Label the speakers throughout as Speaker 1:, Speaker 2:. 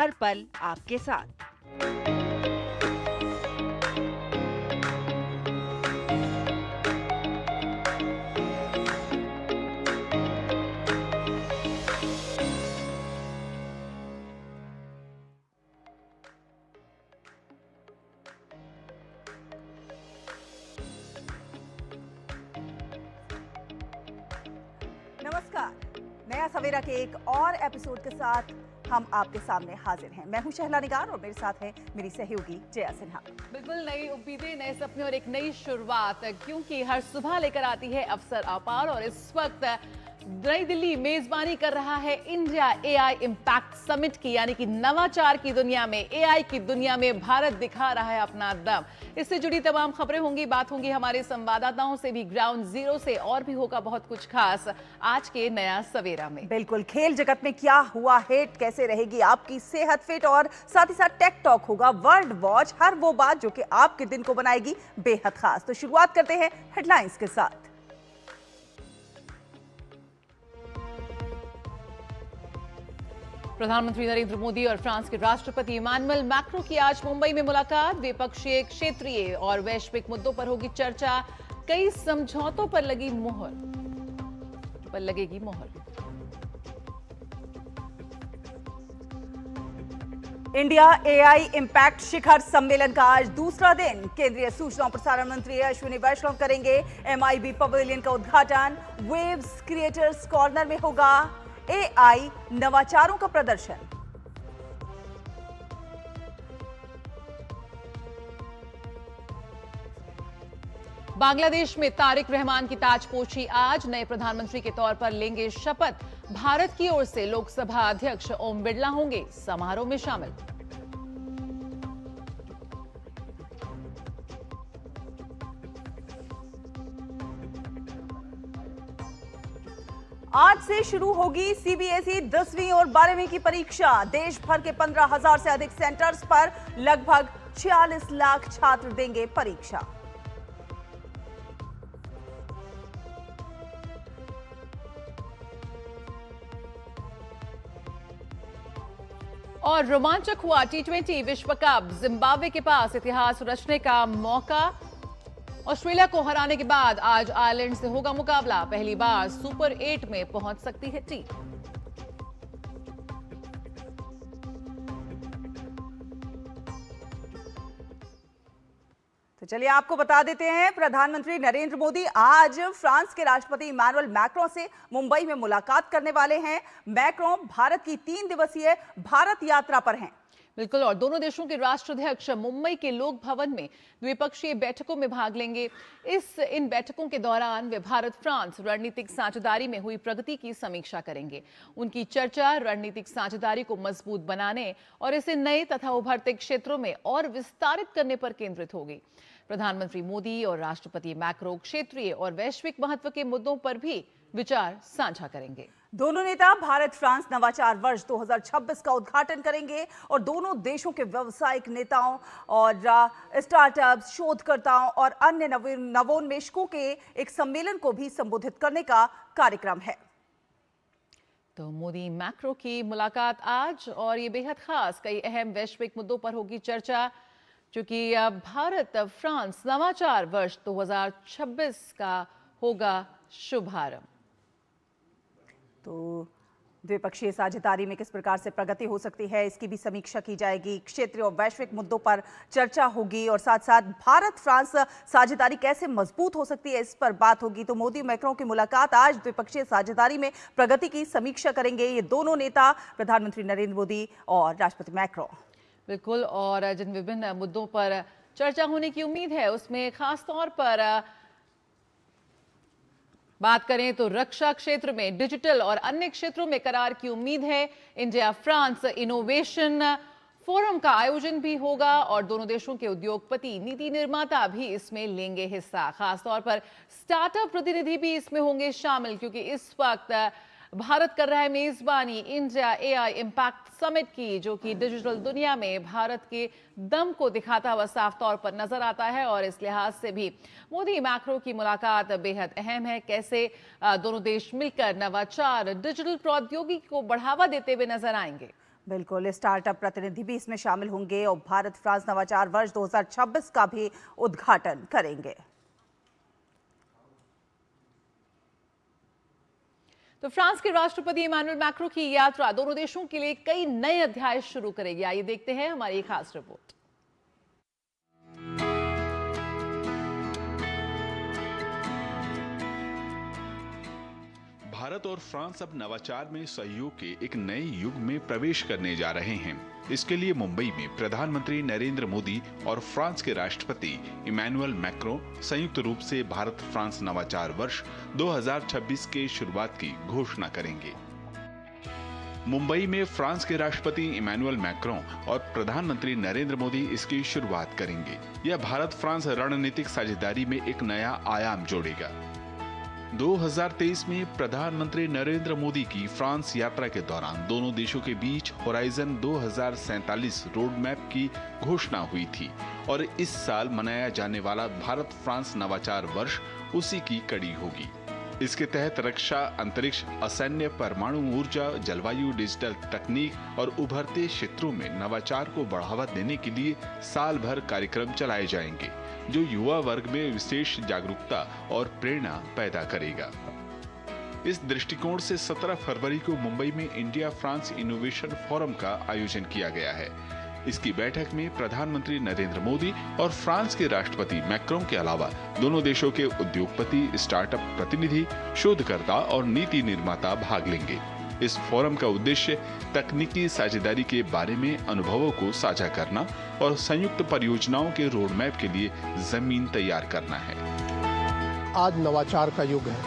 Speaker 1: हर पल आपके साथ।
Speaker 2: नमस्कार। नया सवेरा के एक और एपिसोड के साथ हम आपके सामने हाजिर हैं। मैं हूं शहला निगार और मेरे साथ है मेरी सहयोगी जया सिन्हा।
Speaker 3: बिल्कुल नई उम्मीदें, नए सपने और एक नई शुरुआत, क्योंकि हर सुबह लेकर आती है अवसर अपार। और इस वक्त नई दिल्ली मेजबानी कर रहा है इंडिया एआई इम्पैक्ट समिट की, यानी कि नवाचार की दुनिया में, एआई की दुनिया में भारत दिखा रहा है अपना दम। इससे जुड़ी तमाम खबरें होंगी, बात होंगी हमारे संवाददाताओं से भी ग्राउंड जीरो से, और भी होगा बहुत कुछ खास आज के नया सवेरा में।
Speaker 2: बिल्कुल, खेल जगत में क्या हुआ हिट, कैसे रहेगी आपकी सेहत फिट, और साथ ही साथ टेक टॉक होगा, वर्ल्ड वॉच, हर वो बात जो कि आपके दिन को बनाएगी बेहद खास। तो शुरुआत करते हैं हेडलाइंस के साथ।
Speaker 3: प्रधानमंत्री नरेंद्र मोदी और फ्रांस के राष्ट्रपति इमानुएल मैक्रों की आज मुंबई में मुलाकात। द्विपक्षीय, क्षेत्रीय और वैश्विक मुद्दों पर होगी चर्चा। कई समझौतों पर लगेगी मोहर।
Speaker 2: इंडिया एआई इम्पैक्ट शिखर सम्मेलन का आज दूसरा दिन। केंद्रीय सूचना और प्रसारण मंत्री अश्विनी वैष्णव करेंगे एमआईबी पवेलियन का उद्घाटन। वेव्स क्रिएटर्स कॉर्नर में होगा एआई नवाचारों का प्रदर्शन।
Speaker 3: बांग्लादेश में तारिक रहमान की ताजपोशी आज। नए प्रधानमंत्री के तौर पर लेंगे शपथ। भारत की ओर से लोकसभा अध्यक्ष ओम बिरला होंगे समारोह में शामिल।
Speaker 2: आज से शुरू होगी सीबीएसई 10वीं और 12वीं की परीक्षा। देश भर के 15,000 से अधिक सेंटर्स पर लगभग 46 लाख छात्र देंगे परीक्षा।
Speaker 3: और रोमांचक हुआ टी20 विश्व कप। जिम्बाब्वे के पास इतिहास रचने का मौका। ऑस्ट्रेलिया को हराने के बाद आज आयरलैंड से होगा मुकाबला। पहली बार सुपर 8 में पहुंच सकती है टीम।
Speaker 2: तो चलिए आपको बता देते हैं, प्रधानमंत्री नरेंद्र मोदी आज फ्रांस के राष्ट्रपति इमानुएल मैक्रों से मुंबई में मुलाकात करने वाले हैं। मैक्रों भारत की 3 दिवसीय भारत यात्रा पर हैं।
Speaker 3: बिल्कुल, और दोनों देशों के राष्ट्राध्यक्ष मुंबई के लोक भवन में द्विपक्षीय बैठकों में भाग लेंगे। इन बैठकों के दौरान वे भारत फ्रांस रणनीतिक साझेदारी में हुई प्रगति की समीक्षा करेंगे। उनकी चर्चा रणनीतिक साझेदारी को मजबूत बनाने और इसे नए तथा उभरते क्षेत्रों में और विस्तारित करने पर केंद्रित होगी। प्रधानमंत्री मोदी और राष्ट्रपति मैक्रों क्षेत्रीय और वैश्विक महत्व के मुद्दों पर भी विचार साझा करेंगे।
Speaker 2: दोनों नेता भारत फ्रांस नवाचार वर्ष 2026 का उद्घाटन करेंगे और दोनों देशों के व्यावसायिक नेताओं और स्टार्टअप्स, शोधकर्ताओं और अन्य नवोन्मेषकों के एक सम्मेलन को भी संबोधित करने का कार्यक्रम है।
Speaker 3: तो मोदी मैक्रों की मुलाकात आज, और ये बेहद खास, कई अहम वैश्विक मुद्दों पर होगी चर्चा, क्योंकि भारत फ्रांस नवाचार वर्ष 2026 का होगा शुभारंभ।
Speaker 2: तो द्विपक्षीय साझेदारी में किस प्रकार से प्रगति हो सकती है, इसकी भी समीक्षा की जाएगी। क्षेत्रीय और वैश्विक मुद्दों पर चर्चा होगी और साथ साथ भारत फ्रांस साझेदारी कैसे मजबूत हो सकती है, इस पर बात होगी। तो मोदी मैक्रों की मुलाकात आज द्विपक्षीय साझेदारी में प्रगति की समीक्षा करेंगे ये दोनों नेता, प्रधानमंत्री नरेंद्र मोदी और राष्ट्रपति मैक्रों।
Speaker 3: बिल्कुल, और जिन विभिन्न मुद्दों पर चर्चा होने की उम्मीद है उसमें खास तौर पर बात करें तो रक्षा क्षेत्र में, डिजिटल और अन्य क्षेत्रों में करार की उम्मीद है। इंडिया फ्रांस इनोवेशन फोरम का आयोजन भी होगा और दोनों देशों के उद्योगपति, नीति निर्माता भी इसमें लेंगे हिस्सा। खासतौर पर स्टार्टअप प्रतिनिधि भी इसमें होंगे शामिल, क्योंकि इस वक्त भारत कर रहा है मेजबानी इंडिया एआई इम्पैक्ट समिट की, जो कि डिजिटल दुनिया में भारत के दम को दिखाता हुआ साफ तौर पर नजर आता है। और इस लिहाज से भी मोदी मैक्रो की मुलाकात बेहद अहम है। कैसे दोनों देश मिलकर नवाचार, डिजिटल प्रौद्योगिकी को बढ़ावा देते हुए नजर आएंगे।
Speaker 2: बिल्कुल, स्टार्टअप प्रतिनिधि भी इसमें शामिल होंगे और भारत फ्रांस नवाचार वर्ष 2026 का भी उद्घाटन करेंगे।
Speaker 3: तो फ्रांस के राष्ट्रपति इमैनुअल मैक्रों की यात्रा दोनों देशों के लिए कई नए अध्याय शुरू करेगी। आइए देखते हैं हमारी एक खास रिपोर्ट।
Speaker 4: भारत और फ्रांस अब नवाचार में सहयोग के एक नए युग में प्रवेश करने जा रहे हैं। इसके लिए मुंबई में प्रधानमंत्री नरेंद्र मोदी और फ्रांस के राष्ट्रपति इमैनुअल मैक्रों संयुक्त रूप से भारत फ्रांस नवाचार वर्ष 2026 के शुरुआत की घोषणा करेंगे। मुंबई में फ्रांस के राष्ट्रपति इमैनुअल मैक्रों और प्रधानमंत्री नरेंद्र मोदी इसकी शुरुआत करेंगे। यह भारत फ्रांस रणनीतिक साझेदारी में एक नया आयाम जोड़ेगा। 2023 में प्रधानमंत्री नरेंद्र मोदी की फ्रांस यात्रा के दौरान दोनों देशों के बीच होराइजन 2047 रोड मैप की घोषणा हुई थी और इस साल मनाया जाने वाला भारत फ्रांस नवाचार वर्ष उसी की कड़ी होगी। इसके तहत रक्षा, अंतरिक्ष, असैन्य, परमाणु ऊर्जा, जलवायु, डिजिटल तकनीक और उभरते क्षेत्रों में नवाचार को बढ़ावा देने के लिए साल भर कार्यक्रम चलाए जाएंगे, जो युवा वर्ग में विशेष जागरूकता और प्रेरणा पैदा करेगा। इस दृष्टिकोण से 17 फरवरी को मुंबई में इंडिया फ्रांस इनोवेशन फोरम का आयोजन किया गया है। इसकी बैठक में प्रधानमंत्री नरेंद्र मोदी और फ्रांस के राष्ट्रपति मैक्रों के अलावा दोनों देशों के उद्योगपति, स्टार्टअप प्रतिनिधि, शोधकर्ता और नीति निर्माता भाग लेंगे। इस फोरम का उद्देश्य तकनीकी साझेदारी के बारे में अनुभवों को साझा करना और संयुक्त परियोजनाओं के रोड मैप के लिए जमीन तैयार करना है।
Speaker 5: आज नवाचार का युग है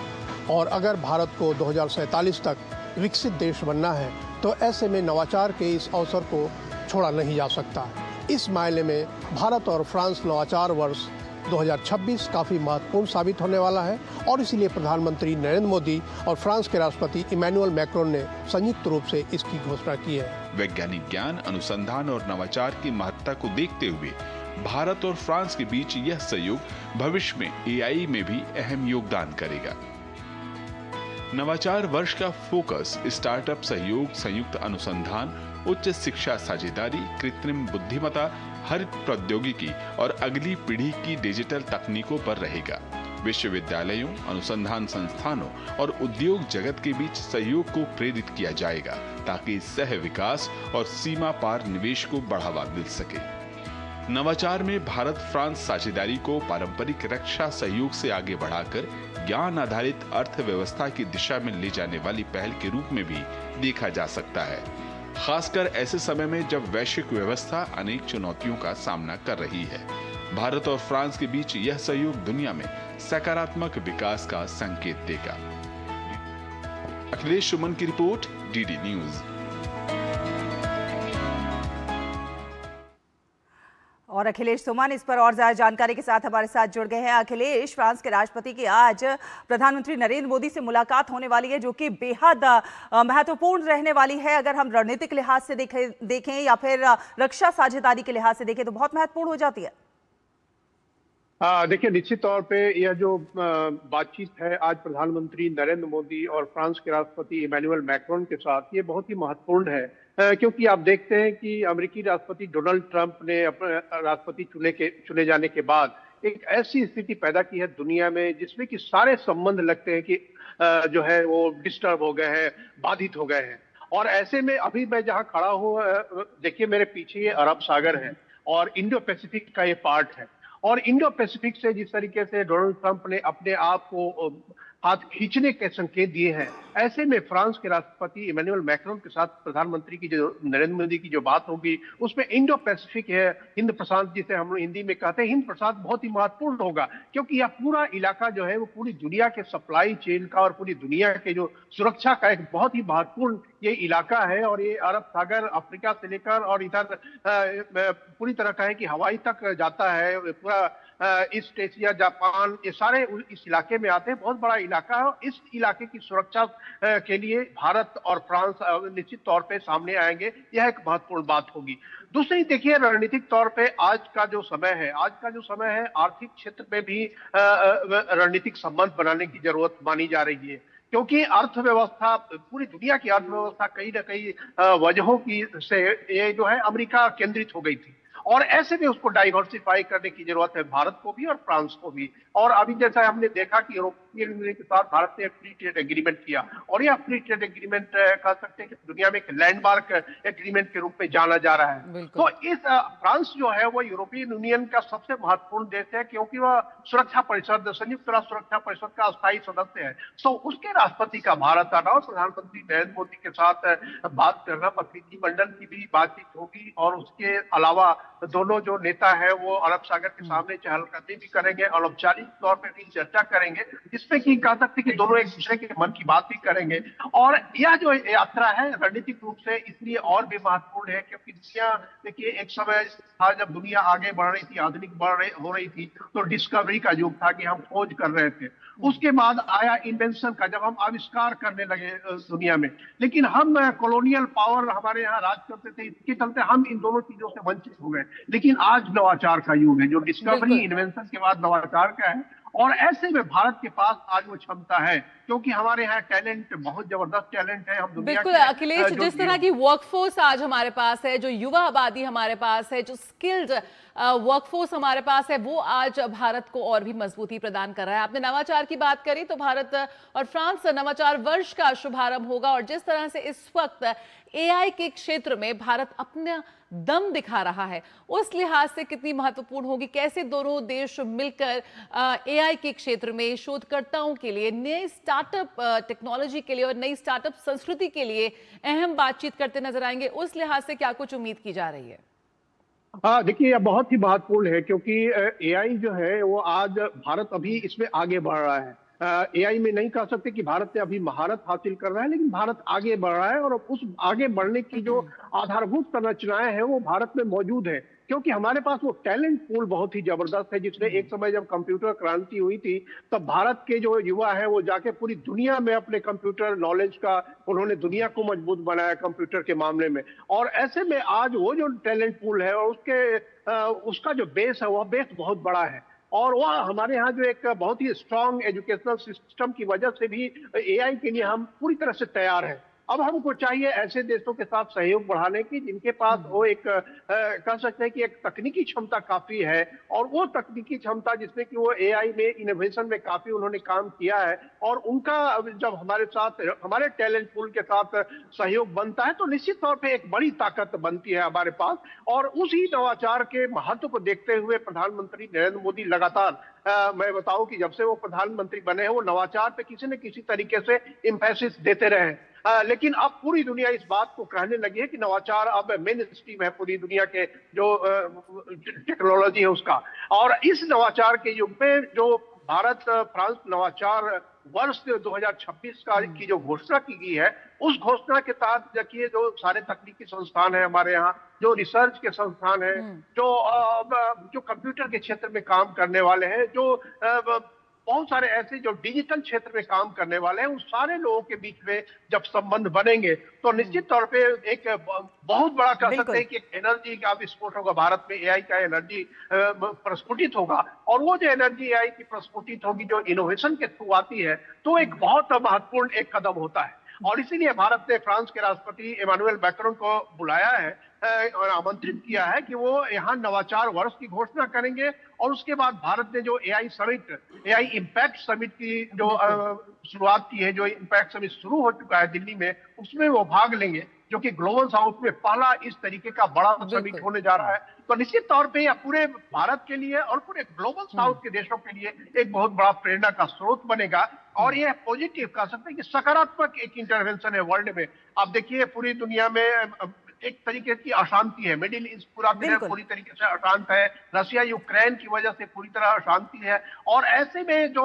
Speaker 5: और अगर भारत को 2047 तक विकसित देश बनना है तो ऐसे में नवाचार के इस अवसर को छोड़ा नहीं जा सकता। इस मायने में भारत और फ्रांस नवाचार वर्ष 2026 काफ़ी महत्वपूर्ण साबित होने वाला है और इसलिए प्रधानमंत्री नरेंद्र मोदी और फ्रांस के राष्ट्रपति इमैनुअल मैक्रों ने संयुक्त रूप से इसकी घोषणा की है।
Speaker 4: वैज्ञानिक ज्ञान, अनुसंधान और नवाचार की महत्ता को देखते हुए भारत और फ्रांस के बीच यह सहयोग भविष्य में एआई में भी अहम योगदान करेगा। नवाचार वर्ष का फोकस स्टार्टअप सहयोग, संयुक्त अनुसंधान, उच्च शिक्षा साझेदारी, कृत्रिम बुद्धिमत्ता, हरित प्रौद्योगिकी और अगली पीढ़ी की डिजिटल तकनीकों पर रहेगा। विश्वविद्यालयों, अनुसंधान संस्थानों और उद्योग जगत के बीच सहयोग को प्रेरित किया जाएगा ताकि सह विकास और सीमा पार निवेश को बढ़ावा मिल सके। नवाचार में भारत फ्रांस साझेदारी को पारंपरिक रक्षा सहयोग से आगे बढ़ाकर ज्ञान आधारित अर्थव्यवस्था की दिशा में ले जाने वाली पहल के रूप में भी देखा जा सकता है, खासकर ऐसे समय में जब वैश्विक व्यवस्था अनेक चुनौतियों का सामना कर रही है। भारत और फ्रांस के बीच यह सहयोग दुनिया में सकारात्मक विकास का संकेत देगा। अखिलेश सुमन की रिपोर्ट, डीडी न्यूज।
Speaker 2: और अखिलेश सुमन इस पर और ज्यादा जानकारी के साथ हमारे साथ जुड़ गए हैं। अखिलेश, फ्रांस के राष्ट्रपति की आज प्रधानमंत्री नरेंद्र मोदी से मुलाकात होने वाली है, जो कि बेहद महत्वपूर्ण रहने वाली है। अगर हम रणनीतिक लिहाज से देखें या फिर रक्षा साझेदारी के लिहाज से देखें तो बहुत महत्वपूर्ण हो जाती है।
Speaker 5: देखिए, निश्चित तौर पे यह जो बातचीत है आज प्रधानमंत्री नरेंद्र मोदी और फ्रांस के राष्ट्रपति इमैनुअल मैक्रों के साथ, ये बहुत ही महत्वपूर्ण है क्योंकि आप देखते हैं कि अमेरिकी राष्ट्रपति डोनाल्ड ट्रंप ने अपने राष्ट्रपति चुने जाने के बाद एक ऐसी स्थिति पैदा की है दुनिया में जिसमें कि सारे संबंध लगते हैं कि जो है वो डिस्टर्ब हो गए हैं, बाधित हो गए हैं। और ऐसे में अभी मैं जहाँ खड़ा हूँ, देखिए मेरे पीछे ये अरब सागर है और इंडो पैसिफिक का ये पार्ट है। और इंडो पैसिफिक से जिस तरीके से डोनाल्ड ट्रंप ने अपने आप को हाथ खींचने के संकेत दिए हैं, ऐसे में फ्रांस के राष्ट्रपति इमैनुअल मैक्रों के साथ प्रधानमंत्री की जो नरेंद्र मोदी की जो बात होगी उसमें इंडो पैसिफिक है, हिंद प्रशांत जिसे हम लोग हिंदी में कहते हैं, हिंद प्रशांत बहुत ही महत्वपूर्ण होगा क्योंकि यह पूरा इलाका जो है वो पूरी दुनिया के सप्लाई चेन का और पूरी दुनिया के जो सुरक्षा का एक बहुत ही महत्वपूर्ण ये इलाका है। और ये अरब सागर अफ्रीका से लेकर और इधर पूरी तरह का है कि हवाई तक जाता है, पूरा ईस्ट एशिया, जापान, ये सारे इस इलाके में आते हैं। बहुत बड़ा इलाका है और इस इलाके की सुरक्षा के लिए भारत और फ्रांस निश्चित तौर पे सामने आएंगे, यह एक महत्वपूर्ण बात होगी। दूसरी देखिए, रणनीतिक तौर पे आज का जो समय है आर्थिक क्षेत्र में भी रणनीतिक संबंध बनाने की जरूरत मानी जा रही है क्योंकि अर्थव्यवस्था, पूरी दुनिया की अर्थव्यवस्था कहीं ना कहीं वजहों की से ये जो है अमेरिका केंद्रित हो गई थी, और ऐसे में उसको डाइवर्सिफाई करने की जरूरत है, भारत को भी और फ्रांस को भी। और अभी जैसा हमने देखा कि यूरोपियन यूनियन के साथ भारत ने फ्री ट्रेड एग्रीमेंट किया, और यह फ्री ट्रेड एग्रीमेंट कह सकते हैं कि दुनिया में एक लैंडमार्क एग्रीमेंट के रूप में जाना जा रहा है। तो इस फ्रांस जो है वो यूरोपियन यूनियन का सबसे महत्वपूर्ण देश है, क्योंकि वह सुरक्षा परिषद, संयुक्त राष्ट्र सुरक्षा परिषद का अस्थायी सदस्य है। तो उसके राष्ट्रपति का भारत आना और प्रधानमंत्री नरेंद्र मोदी के साथ बात करना, प्रतिनिधिमंडल की भी बातचीत होगी, और उसके अलावा दोनों जो नेता है वो अरब सागर के सामने चहलकदमी भी करेंगे, अनौपचारिक तौर पर भी चर्चा करेंगे, जिसमें कि कह सकते हैं कि दोनों एक दूसरे के मन की बात भी करेंगे। और यह जो यात्रा है रणनीतिक रूप से इसलिए और भी महत्वपूर्ण है, क्योंकि दुनिया, देखिए एक समय था जब दुनिया आगे बढ़ रही थी, आधुनिक हो रही थी, तो डिस्कवरी का युग था कि हम खोज कर रहे थे। उसके बाद आया इन्वेंशन का, जब हम आविष्कार करने लगे दुनिया में। लेकिन हम कॉलोनियल पावर हमारे यहाँ राज करते थे, इसके चलते हम इन दोनों चीजों से वंचित हो गए। लेकिन आज नवाचार का युग है, जो डिस्कवरी इन्वेंशन के बाद नवाचार का है, और ऐसे में भारत के पास आज वो क्षमता है, क्योंकि हमारे यहाँ टैलेंट, बहुत जबरदस्त टैलेंट है। हम दुनिया
Speaker 3: बिल्कुल अखिलेश, जिस तरह की वर्कफोर्स आज हमारे पास है, जो युवा आबादी हमारे पास है, जो स्किल्ड वर्कफोर्स हमारे पास है, वो आज भारत को और भी मजबूती प्रदान कर रहा है। आपने नवाचार की बात करी, तो भारत और फ्रांस नवाचार वर्ष का शुभारंभ होगा, और जिस तरह से इस वक्त एआई के क्षेत्र में भारत अपना दम दिखा रहा है, उस लिहाज से कितनी महत्वपूर्ण होगी, कैसे दोनों देश मिलकर एआई के क्षेत्र में शोधकर्ताओं के लिए, नए स्टार्टअप टेक्नोलॉजी के लिए और नई स्टार्टअप संस्कृति के लिए अहम बातचीत करते नजर आएंगे, उस लिहाज से क्या कुछ उम्मीद की जा रही है?
Speaker 5: हाँ, देखिए यह बहुत ही महत्वपूर्ण है, क्योंकि एआई जो है वो आज भारत अभी इसमें आगे बढ़ रहा है। एआई में नहीं कह सकते कि भारत ने अभी महारत हासिल कर रहा है, लेकिन भारत आगे बढ़ रहा है, और उस आगे बढ़ने की जो आधारभूत संरचनाएं हैं वो भारत में मौजूद है, क्योंकि हमारे पास वो टैलेंट पूल बहुत ही जबरदस्त है, जिसने एक समय जब कंप्यूटर क्रांति हुई थी, तब भारत के जो युवा है वो जाके पूरी दुनिया में अपने कंप्यूटर नॉलेज का, उन्होंने दुनिया को मजबूत बनाया कंप्यूटर के मामले में। और ऐसे में आज वो जो टैलेंट पूल है और उसका जो बेस है, वह बेस बहुत बड़ा है, और वह हमारे यहाँ जो एक बहुत ही स्ट्रांग एजुकेशनल सिस्टम की वजह से भी एआई के लिए हम पूरी तरह से तैयार हैं। अब हमको चाहिए ऐसे देशों के साथ सहयोग बढ़ाने की, जिनके पास वो एक कह सकते हैं कि एक तकनीकी क्षमता काफी है, और वो तकनीकी क्षमता जिसमें कि वो एआई में, इनोवेशन में काफी उन्होंने काम किया है, और उनका जब हमारे साथ, हमारे टैलेंट पूल के साथ सहयोग बनता है, तो निश्चित तौर पे एक बड़ी ताकत बनती है हमारे पास। और उसी नवाचार के महत्व को देखते हुए प्रधानमंत्री नरेंद्र मोदी लगातार, मैं बताऊं कि जब से वो प्रधानमंत्री बने हैं, वो नवाचार पे किसी न किसी तरीके से एम्फेसिस देते रहे हैं। लेकिन अब पूरी दुनिया इस बात को कहने लगी है कि नवाचार अब मेन स्ट्रीम है पूरी दुनिया के जो टेक्नोलॉजी है उसका। और इस नवाचार के युग में जो भारत फ्रांस नवाचार वर्ष 2026 की जो घोषणा की गई है, उस घोषणा के तहत देखिए जो सारे तकनीकी संस्थान है हमारे यहाँ, जो रिसर्च के संस्थान है, जो कंप्यूटर के क्षेत्र में काम करने वाले हैं, जो बहुत सारे ऐसे जो डिजिटल क्षेत्र में काम करने वाले हैं, उन सारे लोगों के बीच में जब संबंध बनेंगे, तो निश्चित तौर पे एक बहुत बड़ा कह सकते हैं कि एक एनर्जी का विस्फोट होगा। भारत में एआई का एनर्जी प्रस्फुटित होगा, और वो जो एनर्जी एआई की प्रस्फुटित होगी, जो इनोवेशन के थ्रू आती है, तो एक बहुत महत्वपूर्ण एक कदम होता है। और इसीलिए भारत ने फ्रांस के राष्ट्रपति इमैनुअल मैक्रोन को बुलाया है और आमंत्रित किया है कि वो यहाँ नवाचार वर्ष की घोषणा करेंगे, और उसके बाद भारत ने जो AI summit, AI impact summit की जो शुरुआत की है, जो इम्पैक्ट समिट शुरू हो चुका है दिल्ली में, उसमें वो भाग लेंगे, जो कि ग्लोबल साउथ में पहला इस तरीके का बड़ा समिट होने जा रहा है। तो निश्चित तौर पे यह पूरे भारत के लिए और पूरे ग्लोबल साउथ के देशों के लिए एक बहुत बड़ा प्रेरणा का स्रोत बनेगा, और यह पॉजिटिव कह सकते हैं कि सकारात्मक एक इंटरवेंशन है वर्ल्ड में। आप देखिए पूरी दुनिया में एक तरीके की अशांति है, मिडिल ईस्ट पूरा पूरी तरीके से अशांत है, रशिया यूक्रेन की वजह से पूरी तरह अशांति है, और ऐसे में जो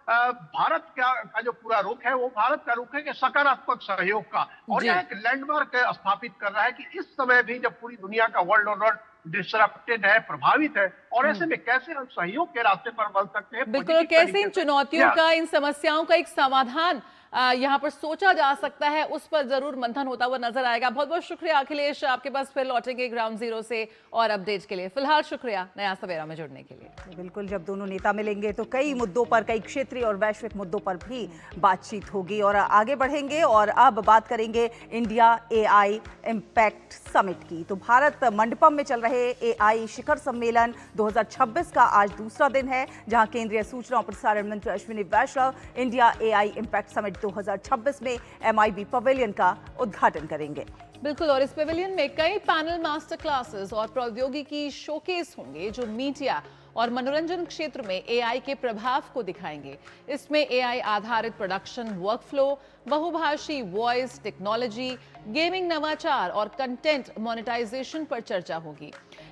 Speaker 5: भारत का जो पूरा रुख है, वो भारत का रुख है कि सकारात्मक सहयोग का, और यह एक लैंडमार्क स्थापित कर रहा है कि इस समय भी जब पूरी दुनिया का वर्ल्ड ऑर्डर डिसरप्टेड है, प्रभावित है, और ऐसे में कैसे हम सहयोग के रास्ते पर बढ़ सकते हैं।
Speaker 3: बिल्कुल, कैसे इन चुनौतियों का, इन समस्याओं का एक समाधान यहाँ पर सोचा जा सकता है, उस पर जरूर मंथन होता हुआ नजर आएगा। बहुत बहुत शुक्रिया अखिलेश, आपके पास फिर लौटेंगे ग्राउंड जीरो से और अपडेट के लिए। फिलहाल शुक्रिया नया सवेरा में जुड़ने के लिए।
Speaker 2: बिल्कुल, जब दोनों नेता मिलेंगे तो कई मुद्दों पर, कई क्षेत्रीय और वैश्विक मुद्दों पर भी बातचीत होगी और आगे बढ़ेंगे। और अब बात करेंगे इंडिया AI इम्पैक्ट समिट की। तो भारत मंडपम में चल रहे AI शिखर सम्मेलन 2026 का आज दूसरा दिन है, जहां केंद्रीय सूचना और प्रसारण मंत्री अश्विनी वैष्णव इंडिया AI इम्पैक्ट समिट 2026 में MIB पवेलियन का उद्घाटन करेंगे।
Speaker 3: बिल्कुल, और इस पेविलियन में कई पैनल, मास्टर क्लासेस और प्रौद्योगिकी शोकेस होंगे जो मीडिया और मनोरंजन क्षेत्र में AI के प्रभाव को दिखाएंगे। इसमें AI आधारित प्रोडक्शन वर्कफ्लो, बहुभाषी वॉइस टेक्नोलॉजी, गेमिंग नवाचार और कंटेंट मोनेटाइजेशन पर चर्चा होगी।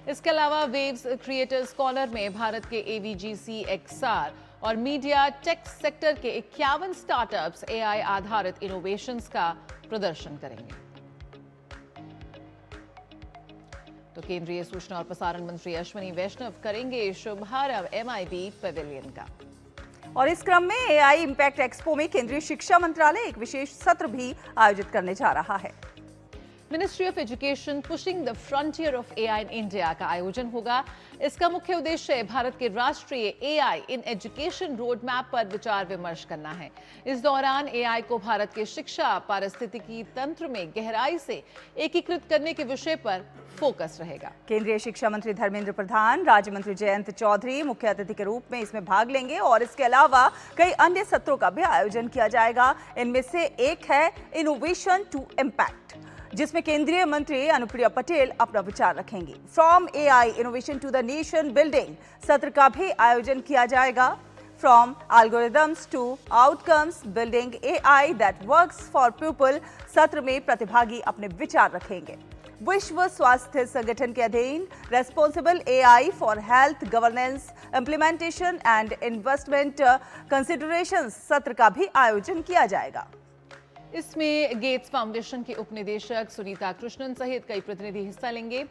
Speaker 3: इसके अलावा वेव्स क्रिएटर्स कॉर्नर में भारत के AVGC XR और मीडिया टेक सेक्टर के 51 स्टार्टअप्स AI आधारित इनोवेशंस का प्रदर्शन करेंगे। तो केंद्रीय सूचना और प्रसारण मंत्री अश्विनी वैष्णव करेंगे शुभारंभ MIB पवेलियन का।
Speaker 2: और इस क्रम में AI इम्पैक्ट एक्सपो में केंद्रीय शिक्षा मंत्रालय एक विशेष सत्र भी आयोजित करने जा रहा है।
Speaker 3: Ministry of education pushing the frontier of AI in India का आयोजन होगा। इसका मुख्य उद्देश्य भारत के राष्ट्रीय AI in education road map पर विचार विमर्श करना है। इस दौरान AI को भारत के शिक्षा पारिस्थितिकी तंत्र में गहराई से एकीकृत करने के विषय पर फोकस रहेगा।
Speaker 2: केंद्रीय शिक्षा मंत्री धर्मेंद्र प्रधान, राज्य मंत्री जयंत चौधरी मुख्य अतिथि के रूप में इसमें भाग लेंगे और इसके अलावा कई अन्य सत्रों का भी आयोजन किया जाएगा। इनमें से एक है इनोवेशन टू इम्पैक्ट, जिसमें केंद्रीय मंत्री अनुप्रिया पटेल अपना विचार रखेंगी। From AI innovation to the nation building सत्र का भी आयोजन किया जाएगा। From algorithms to outcomes building AI that works for people सत्र में प्रतिभागी अपने विचार रखेंगे। विश्व स्वास्थ्य संगठन के अधीन responsible AI for health governance implementation and investment considerations सत्र का भी आयोजन किया जाएगा।
Speaker 3: इसमें गेट्स फाउंडेशन के उपनिदेशक सुनीता कृष्णन सहित कई प्रतिनिधि हिस्सा लेंगे।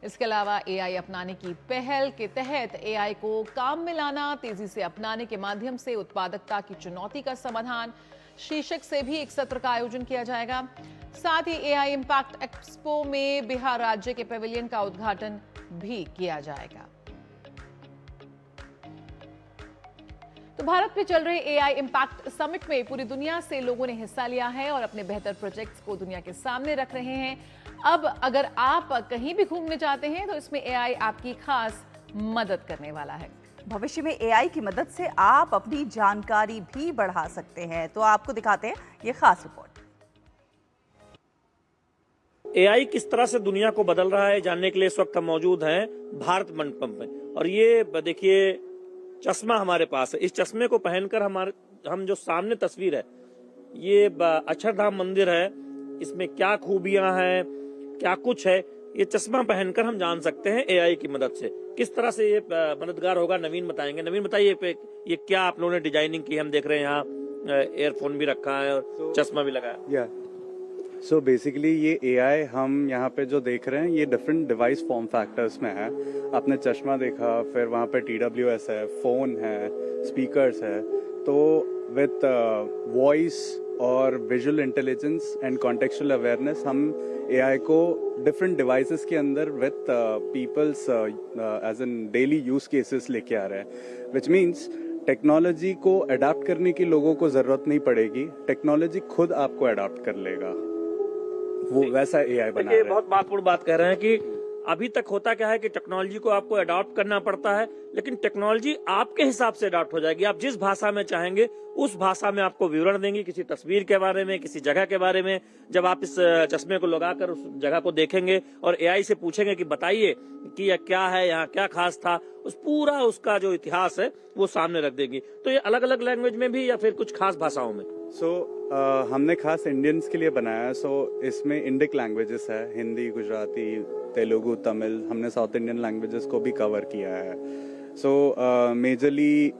Speaker 3: इसके अलावा AI अपनाने की पहल के तहत AI को काम में लाना, तेजी से अपनाने के माध्यम से उत्पादकता की चुनौती का समाधान शीर्षक से भी एक सत्र का आयोजन किया जाएगा। साथ ही AI इम्पैक्ट एक्सपो में बिहार राज्य के पेविलियन का उद्घाटन भी किया जाएगा। तो भारत में चल रहे AI इम्पैक्ट समिट में पूरी दुनिया से लोगों ने हिस्सा लिया है और अपने बेहतर प्रोजेक्ट्स को दुनिया के सामने रख रहे हैं। अब अगर आप कहीं भी घूमने जाते हैं तो इसमें AI आपकी खास मदद करने वाला है।
Speaker 2: भविष्य में AI की मदद से आप अपनी जानकारी भी बढ़ा सकते हैं। तो आपको दिखाते हैं ये खास रिपोर्ट।
Speaker 6: AI किस तरह से दुनिया को बदल रहा है, जानने के लिए इस वक्त हम मौजूद हैं भारत मंडपम में। और ये देखिए चश्मा हमारे पास है। इस चश्मे को पहनकर हम जो सामने तस्वीर है, ये अक्षरधाम मंदिर है, इसमें क्या खूबियां हैं, क्या कुछ है, ये चश्मा पहनकर हम जान सकते हैं AI की मदद से। किस तरह से ये मददगार होगा, नवीन बताएंगे। नवीन बताइए ये क्या आप लोगों ने डिजाइनिंग की। हम देख रहे हैं यहाँ एयरफोन भी रखा है और चश्मा भी लगा है।
Speaker 7: सो बेसिकली ये AI हम यहाँ पे जो देख रहे हैं ये डिफरेंट डिवाइस फॉर्म फैक्टर्स में है। आपने चश्मा देखा, फिर वहाँ पे TWS है, फोन है, स्पीकर्स है। तो विथ वॉइस और visual intelligence and contextual awareness हम AI को डिफरेंट डिवाइसेस के अंदर with peoples as an daily use cases लेके आ रहे हैं। विच मीन्स टेक्नोलॉजी को अडाप्ट करने की लोगों को जरूरत नहीं पड़ेगी, टेक्नोलॉजी खुद आपको अडाप्ट कर लेगा। वो वैसा AI बना रहे हैं।
Speaker 6: बहुत महत्वपूर्ण बात कह रहे हैं कि अभी तक होता क्या है कि टेक्नोलॉजी को आपको अडॉप्ट करना पड़ता है, लेकिन टेक्नोलॉजी आपके हिसाब से अडॉप्ट हो जाएगी। आप जिस भाषा में चाहेंगे उस भाषा में आपको विवरण देंगी, किसी तस्वीर के बारे में, किसी जगह के बारे में। जब आप इस चश्मे को लगाकर उस जगह को देखेंगे और AI से पूछेंगे कि बताइए कि यह क्या है, यहाँ क्या खास था, उस पूरा उसका जो इतिहास है वो सामने रख देंगी। तो ये अलग अलग लैंग्वेज में भी या फिर कुछ खास भाषाओं में?
Speaker 7: हमने खास इंडियन्स के लिए बनाया। इसमें इंडिक लैंग्वेजेस है, हिंदी, गुजराती, तेलुगु, तमिल। हमने साउथ इंडियन लैंग्वेजेस को भी कवर किया है। मेजरली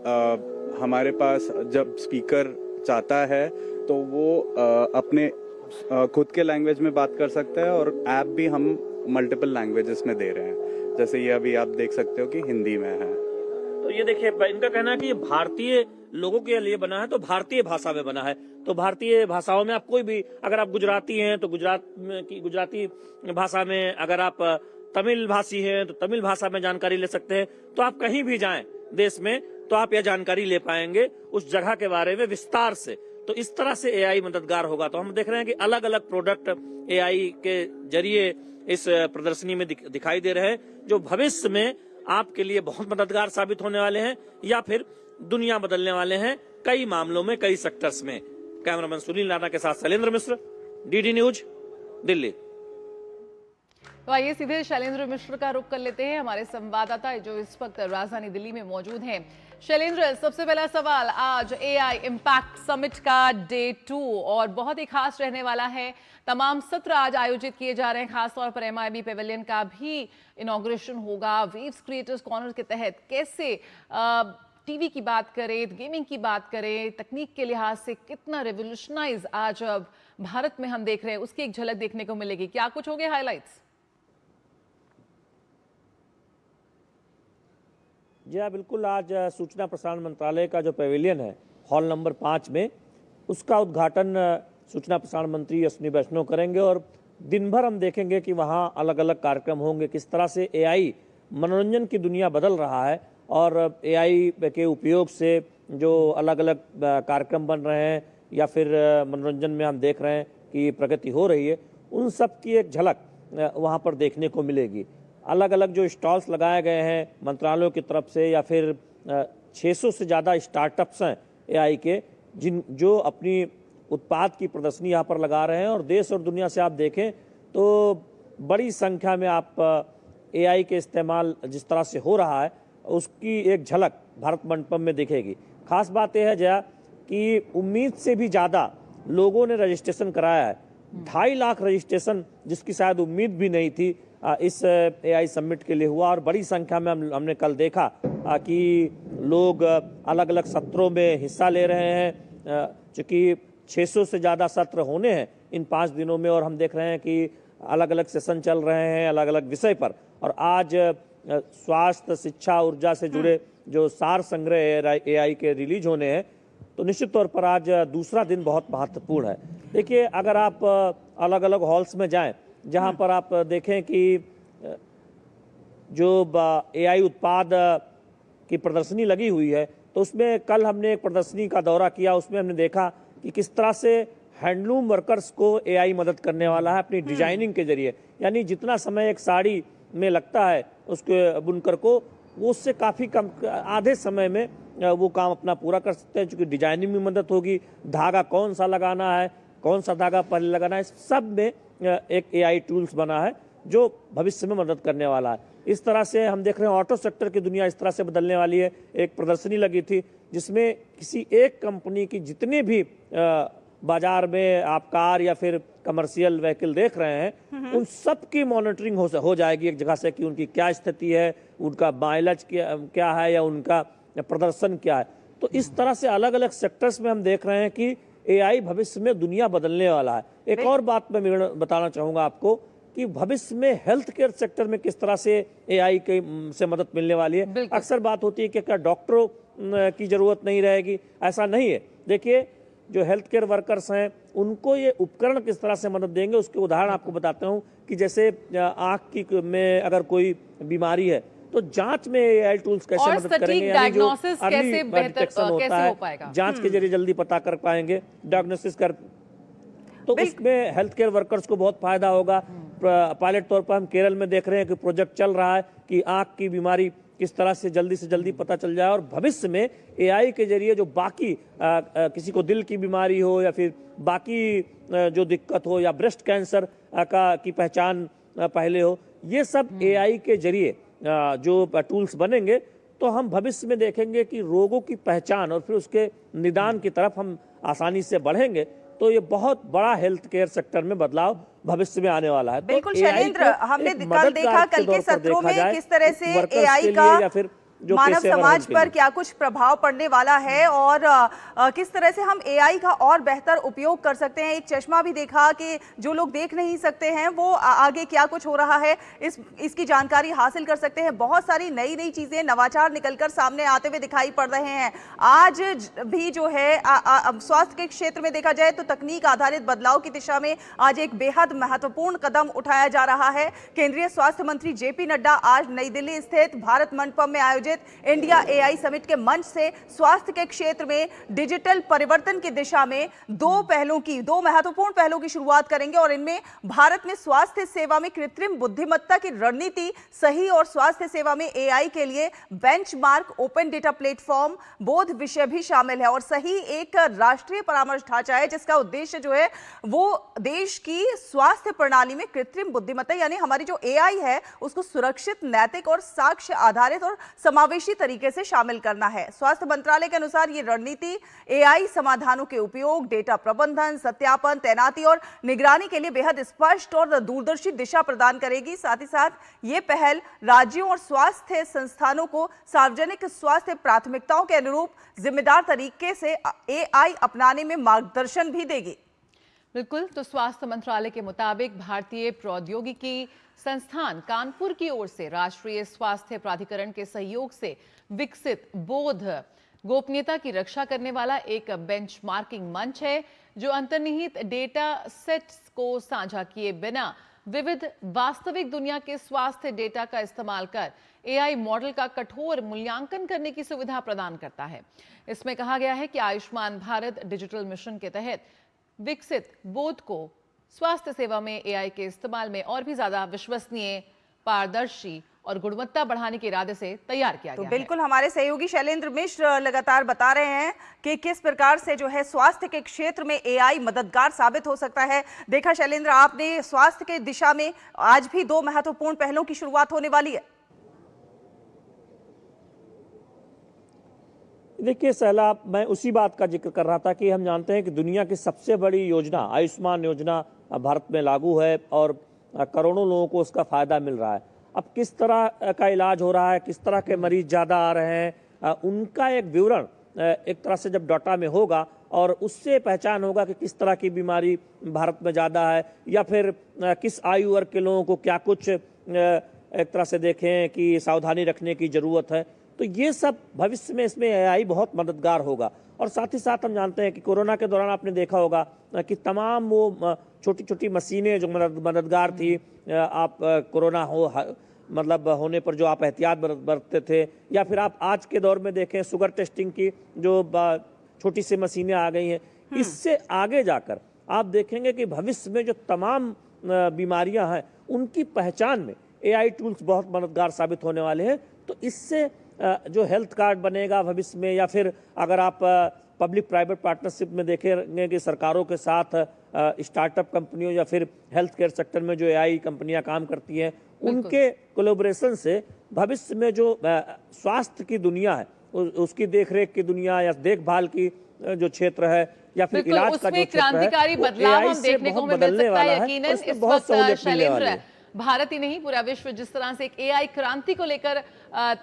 Speaker 7: हमारे पास जब स्पीकर चाहता है तो वो अपने खुद के लैंग्वेज में बात कर सकता है, और ऐप भी हम मल्टीपल लैंग्वेजेस में दे रहे हैं। जैसे ये अभी आप देख सकते हो कि हिंदी में है।
Speaker 6: तो ये देखिए, इनका कहना है कि ये भारतीय लोगों के लिए बना है तो भारतीय भाषा में बना है। तो भारतीय भाषाओं में आप कोई भी, अगर आप गुजराती हैं तो गुजराती भाषा में, अगर आप तमिल भाषी हैं तो तमिल भाषा में जानकारी ले सकते हैं। तो आप कहीं भी जाएं देश में तो आप यह जानकारी ले पाएंगे उस जगह के बारे में विस्तार से। तो इस तरह से एआई मददगार होगा। तो हम देख रहे हैं कि अलग अलग प्रोडक्ट एआई के जरिए इस प्रदर्शनी में दिखाई दे रहे हैं, जो भविष्य में आपके लिए बहुत मददगार साबित होने वाले हैं या फिर दुनिया बदलने वाले हैं कई मामलों में, कई सेक्टर्स में। कैमरामैन सुनील राणा के साथ शैलेंद्र मिश्र, डीडी न्यूज, दिल्ली।
Speaker 3: तो आइए सीधे शैलेंद्र मिश्र का रुख कर लेते हैं, हमारे संवाददाता जो इस वक्त राजधानी दिल्ली में मौजूद हैं। शैलेंद्र, सबसे पहला सवाल, आज एआई इम्पैक्ट समिट का डे 2 और बहुत ही खास रहने वाला है। तमाम सत्र आज आयोजित किए जा रहे हैं, खासतौर पर एमआईबी पेवेलियन का भी इनॉग्रेशन होगा। वेव्स क्रिएटर्स कॉर्नर के तहत कैसे टीवी की बात करें, गेमिंग की बात करें, तकनीक के लिहाज से कितना रेवोल्यूशनाइज आज भारत में हम देख रहे हैं, उसकी एक झलक देखने को मिलेगी। क्या कुछ हो गए हाइलाइट्स?
Speaker 6: जी हाँ, बिल्कुल। आज सूचना प्रसारण मंत्रालय का जो पेविलियन है हॉल नंबर 5 में, उसका उद्घाटन सूचना प्रसारण मंत्री अश्विनी वैष्णव करेंगे और दिन भर हम देखेंगे कि वहाँ अलग अलग कार्यक्रम होंगे। किस तरह से एआई मनोरंजन की दुनिया बदल रहा है और एआई के उपयोग से जो अलग अलग कार्यक्रम बन रहे हैं या फिर मनोरंजन में हम देख रहे हैं कि प्रगति हो रही है, उन सब की एक झलक वहाँ पर देखने को मिलेगी। अलग अलग जो स्टॉल्स लगाए गए हैं मंत्रालयों की तरफ से या फिर 600 से ज़्यादा स्टार्टअप्स हैं एआई के, जो अपनी उत्पाद की प्रदर्शनी यहाँ पर लगा रहे हैं। और देश और दुनिया से आप देखें तो बड़ी संख्या में आप एआई के इस्तेमाल जिस तरह से हो रहा है उसकी एक झलक भारत मंडपम में दिखेगी। खास बात यह है जया कि उम्मीद से भी ज़्यादा लोगों ने रजिस्ट्रेशन कराया है। 2.5 लाख रजिस्ट्रेशन, जिसकी शायद उम्मीद भी नहीं थी, इस एआई समिट के लिए हुआ। और बड़ी संख्या में हमने कल देखा कि लोग अलग अलग सत्रों में हिस्सा ले रहे हैं। चूँकि 600 से ज़्यादा सत्र होने हैं इन 5 दिनों में और हम देख रहे हैं कि अलग अलग सेशन चल रहे हैं अलग अलग विषय पर। और आज स्वास्थ्य, शिक्षा, ऊर्जा से जुड़े जो सार संग्रह एआई के रिलीज होने हैं, तो निश्चित तौर पर आज दूसरा दिन बहुत महत्वपूर्ण है। देखिए, अगर आप अलग अलग हॉल्स में जाएं जहां पर आप देखें कि जो एआई उत्पाद की प्रदर्शनी लगी हुई है, तो उसमें कल हमने एक प्रदर्शनी का दौरा किया। उसमें हमने देखा कि किस तरह से हैंडलूम वर्कर्स को एआई मदद करने वाला है अपनी डिजाइनिंग के जरिए। यानी जितना समय एक साड़ी में लगता है उसके बुनकर को, वो उससे काफ़ी कम, आधे समय में वो काम अपना पूरा कर सकते हैं। चूँकि डिजाइनिंग में मदद होगी, धागा कौन सा लगाना है, कौन सा धागा पहले लगाना है, सब में एक एआई टूल्स बना है जो भविष्य में मदद करने वाला है। इस तरह से हम देख रहे हैं ऑटो सेक्टर की दुनिया इस तरह से बदलने वाली है। एक प्रदर्शनी लगी थी जिसमें किसी एक कंपनी की जितने भी बाजार में आप कार या फिर कमर्शियल व्हीकल देख रहे हैं, उन सब की मॉनिटरिंग हो जाएगी एक जगह से कि उनकी क्या स्थिति है, उनका माइलेज क्या है या उनका प्रदर्शन क्या है। तो इस तरह से अलग अलग सेक्टर्स में हम देख रहे हैं कि एआई भविष्य में दुनिया बदलने वाला है। एक और बात मैं बताना चाहूँगा आपको कि भविष्य में हेल्थ केयर सेक्टर में किस तरह से एआई से मदद मिलने वाली है। अक्सर बात होती है कि क्या डॉक्टरों की ज़रूरत नहीं रहेगी, ऐसा नहीं है। देखिए, जो हेल्थ केयर वर्कर्स हैं उनको ये उपकरण किस तरह से मदद देंगे, उसके उदाहरण आपको बताता हूँ कि जैसे आँख की में अगर कोई बीमारी है तो जांच में एआई टूल्स कैसे मदद करेंगे, यानी जो अर्ली डिटेक्शन होता है, जांच के जरिए जल्दी पता कर पाएंगे, डायग्नोसिस कर, तो उसमें हेल्थ केयर वर्कर्स को बहुत फायदा होगा। पायलट तौर पर हम केरल में देख रहे हैं कि प्रोजेक्ट चल रहा है कि आँख की बीमारी किस तरह से जल्दी पता चल जाए और भविष्य में एआई के जरिए जो बाकी किसी को दिल की बीमारी हो या फिर बाकी जो दिक्कत हो या ब्रेस्ट कैंसर की पहचान पहले हो, ये सब एआई के जरिए जो टूल्स बनेंगे तो हम भविष्य में देखेंगे कि रोगों की पहचान और फिर उसके निदान की तरफ हम आसानी से बढ़ेंगे। तो ये बहुत बड़ा हेल्थ केयर सेक्टर में बदलाव भविष्य में आने वाला है।
Speaker 2: बिल्कुल शैलेंद्र, हमने कल देखा कल के सत्रों में किस तरह से एआई का
Speaker 6: या फिर जो
Speaker 2: मानव
Speaker 6: पेशेवर हैं
Speaker 2: समाज
Speaker 6: उनके
Speaker 2: पर
Speaker 6: लिए।
Speaker 2: क्या कुछ प्रभाव पड़ने वाला है और किस तरह से हम एआई का और बेहतर उपयोग कर सकते हैं? एक चश्मा भी देखा कि जो लोग देख नहीं सकते हैं वो आगे क्या कुछ हो रहा है इसकी जानकारी हासिल कर सकते हैं। बहुत सारी नई नई चीजें, नवाचार निकलकर सामने आते हुए दिखाई पड़ रहे हैं। आज भी जो है स्वास्थ्य के क्षेत्र में देखा जाए तो तकनीक आधारित बदलाव की दिशा में आज एक बेहद महत्वपूर्ण कदम उठाया जा रहा है। केंद्रीय स्वास्थ्य मंत्री जेपी नड्डा आज नई दिल्ली स्थित भारत मंडपम में आयोजित इंडिया एआई समिट के मंच से स्वास्थ्य के क्षेत्र में डिजिटल परिवर्तन की दिशा में दो महत्वपूर्ण पहलों की शुरुआत करेंगे और इनमें भारत में स्वास्थ्य सेवा में कृत्रिम बुद्धिमत्ता की रणनीति सही और स्वास्थ्य सेवा में एआई के लिए बेंचमार्क, ओपन डेटा प्लेटफॉर्म, बोध विषय भी शामिल है। और सही एक राष्ट्रीय परामर्श ढांचा है जिसका उद्देश्य जो है वो देश की स्वास्थ्य प्रणाली में कृत्रिम बुद्धिमत्ता यानी हमारी जो एआई है उसको सुरक्षित, नैतिक और साक्ष्य आधारित और समावेशी तरीके से शामिल करना है। स्वास्थ्य मंत्रालय के अनुसार ये रणनीति एआई समाधानों के उपयोग, डेटा प्रबंधन, सत्यापन, तैनाती और निगरानी के लिए बेहद स्पष्ट और दूरदर्शी दिशा प्रदान करेगी। साथ ही साथ ये पहल राज्यों और स्वास्थ्य संस्थानों को सार्वजनिक स्वास्थ्य प्राथमिकताओं के अनुरूप जिम्मेदार तरीके से एआई अपनाने में मार्गदर्शन भी देगी।
Speaker 3: बिल्कुल, तो स्वास्थ्य मंत्रालय के मुताबिक भारतीय प्रौद्योगिकी संस्थान कानपुर की ओर से राष्ट्रीय स्वास्थ्य प्राधिकरण के सहयोग से विकसित बोध गोपनीयता की रक्षा करने वाला एक बेंचमार्किंग मंच है जो अंतर्निहित डेटा सेट्स को साझा किए बिना विविध वास्तविक दुनिया के स्वास्थ्य डेटा का इस्तेमाल कर एआई मॉडल का कठोर मूल्यांकन करने की सुविधा प्रदान करता है। इसमें कहा गया है कि आयुष्मान भारत डिजिटल मिशन के तहत विकसित बोध को स्वास्थ्य सेवा में एआई के इस्तेमाल में और भी ज्यादा विश्वसनीय, पारदर्शी और गुणवत्ता बढ़ाने के इरादे से तैयार किया गया है।
Speaker 2: बिल्कुल, हमारे सहयोगी शैलेंद्र मिश्र लगातार बता रहे हैं कि किस प्रकार से जो है स्वास्थ्य के क्षेत्र में एआई मददगार साबित हो सकता है। देखा शैलेंद्र, आपने स्वास्थ्य के दिशा में आज भी दो महत्वपूर्ण पहलों की शुरुआत होने वाली है।
Speaker 6: देखिए सहला, मैं उसी बात का जिक्र कर रहा था कि हम जानते हैं कि दुनिया की सबसे बड़ी योजना आयुष्मान योजना भारत में लागू है और करोड़ों लोगों को उसका फायदा मिल रहा है। अब किस तरह का इलाज हो रहा है, किस तरह के मरीज ज़्यादा आ रहे हैं, उनका एक विवरण एक तरह से जब डाटा में होगा और उससे पहचान होगा कि किस तरह की बीमारी भारत में ज़्यादा है या फिर किस आयु वर्ग के लोगों को क्या कुछ एक तरह से देखें कि सावधानी रखने की ज़रूरत है। तो ये सब भविष्य में इसमें एआई बहुत मददगार होगा। और साथ ही साथ हम जानते हैं कि कोरोना के दौरान आपने देखा होगा कि तमाम वो छोटी छोटी मशीनें जो मददगार थी, आप कोरोना मतलब होने पर जो आप एहतियात बरतते थे, या फिर आप आज के दौर में देखें शुगर टेस्टिंग की जो छोटी सी मशीनें आ गई हैं। इससे आगे जाकर आप देखेंगे कि भविष्य में जो तमाम बीमारियां हैं उनकी पहचान में एआई टूल्स बहुत मददगार साबित होने वाले हैं। तो इससे जो हेल्थ कार्ड बनेगा भविष्य में, या फिर अगर आप पब्लिक प्राइवेट पार्टनरशिप में देखेंगे कि सरकारों के साथ स्टार्टअप कंपनियों या फिर हेल्थ केयर सेक्टर में जो एआई कंपनियां काम करती हैं उनके कोलैबोरेशन से भविष्य में जो स्वास्थ्य की दुनिया है उसकी देखरेख की दुनिया या देखभाल की जो क्षेत्र है या फिर इलाज का जो क्षेत्र है,
Speaker 3: क्रांतिकारी बदलाव हम देखने को मिल सकता है। यकीनन इस
Speaker 6: बहुत
Speaker 3: वक्त शैलेंद्र, भारत ही नहीं पूरा विश्व जिस तरह से एक एआई क्रांति को लेकर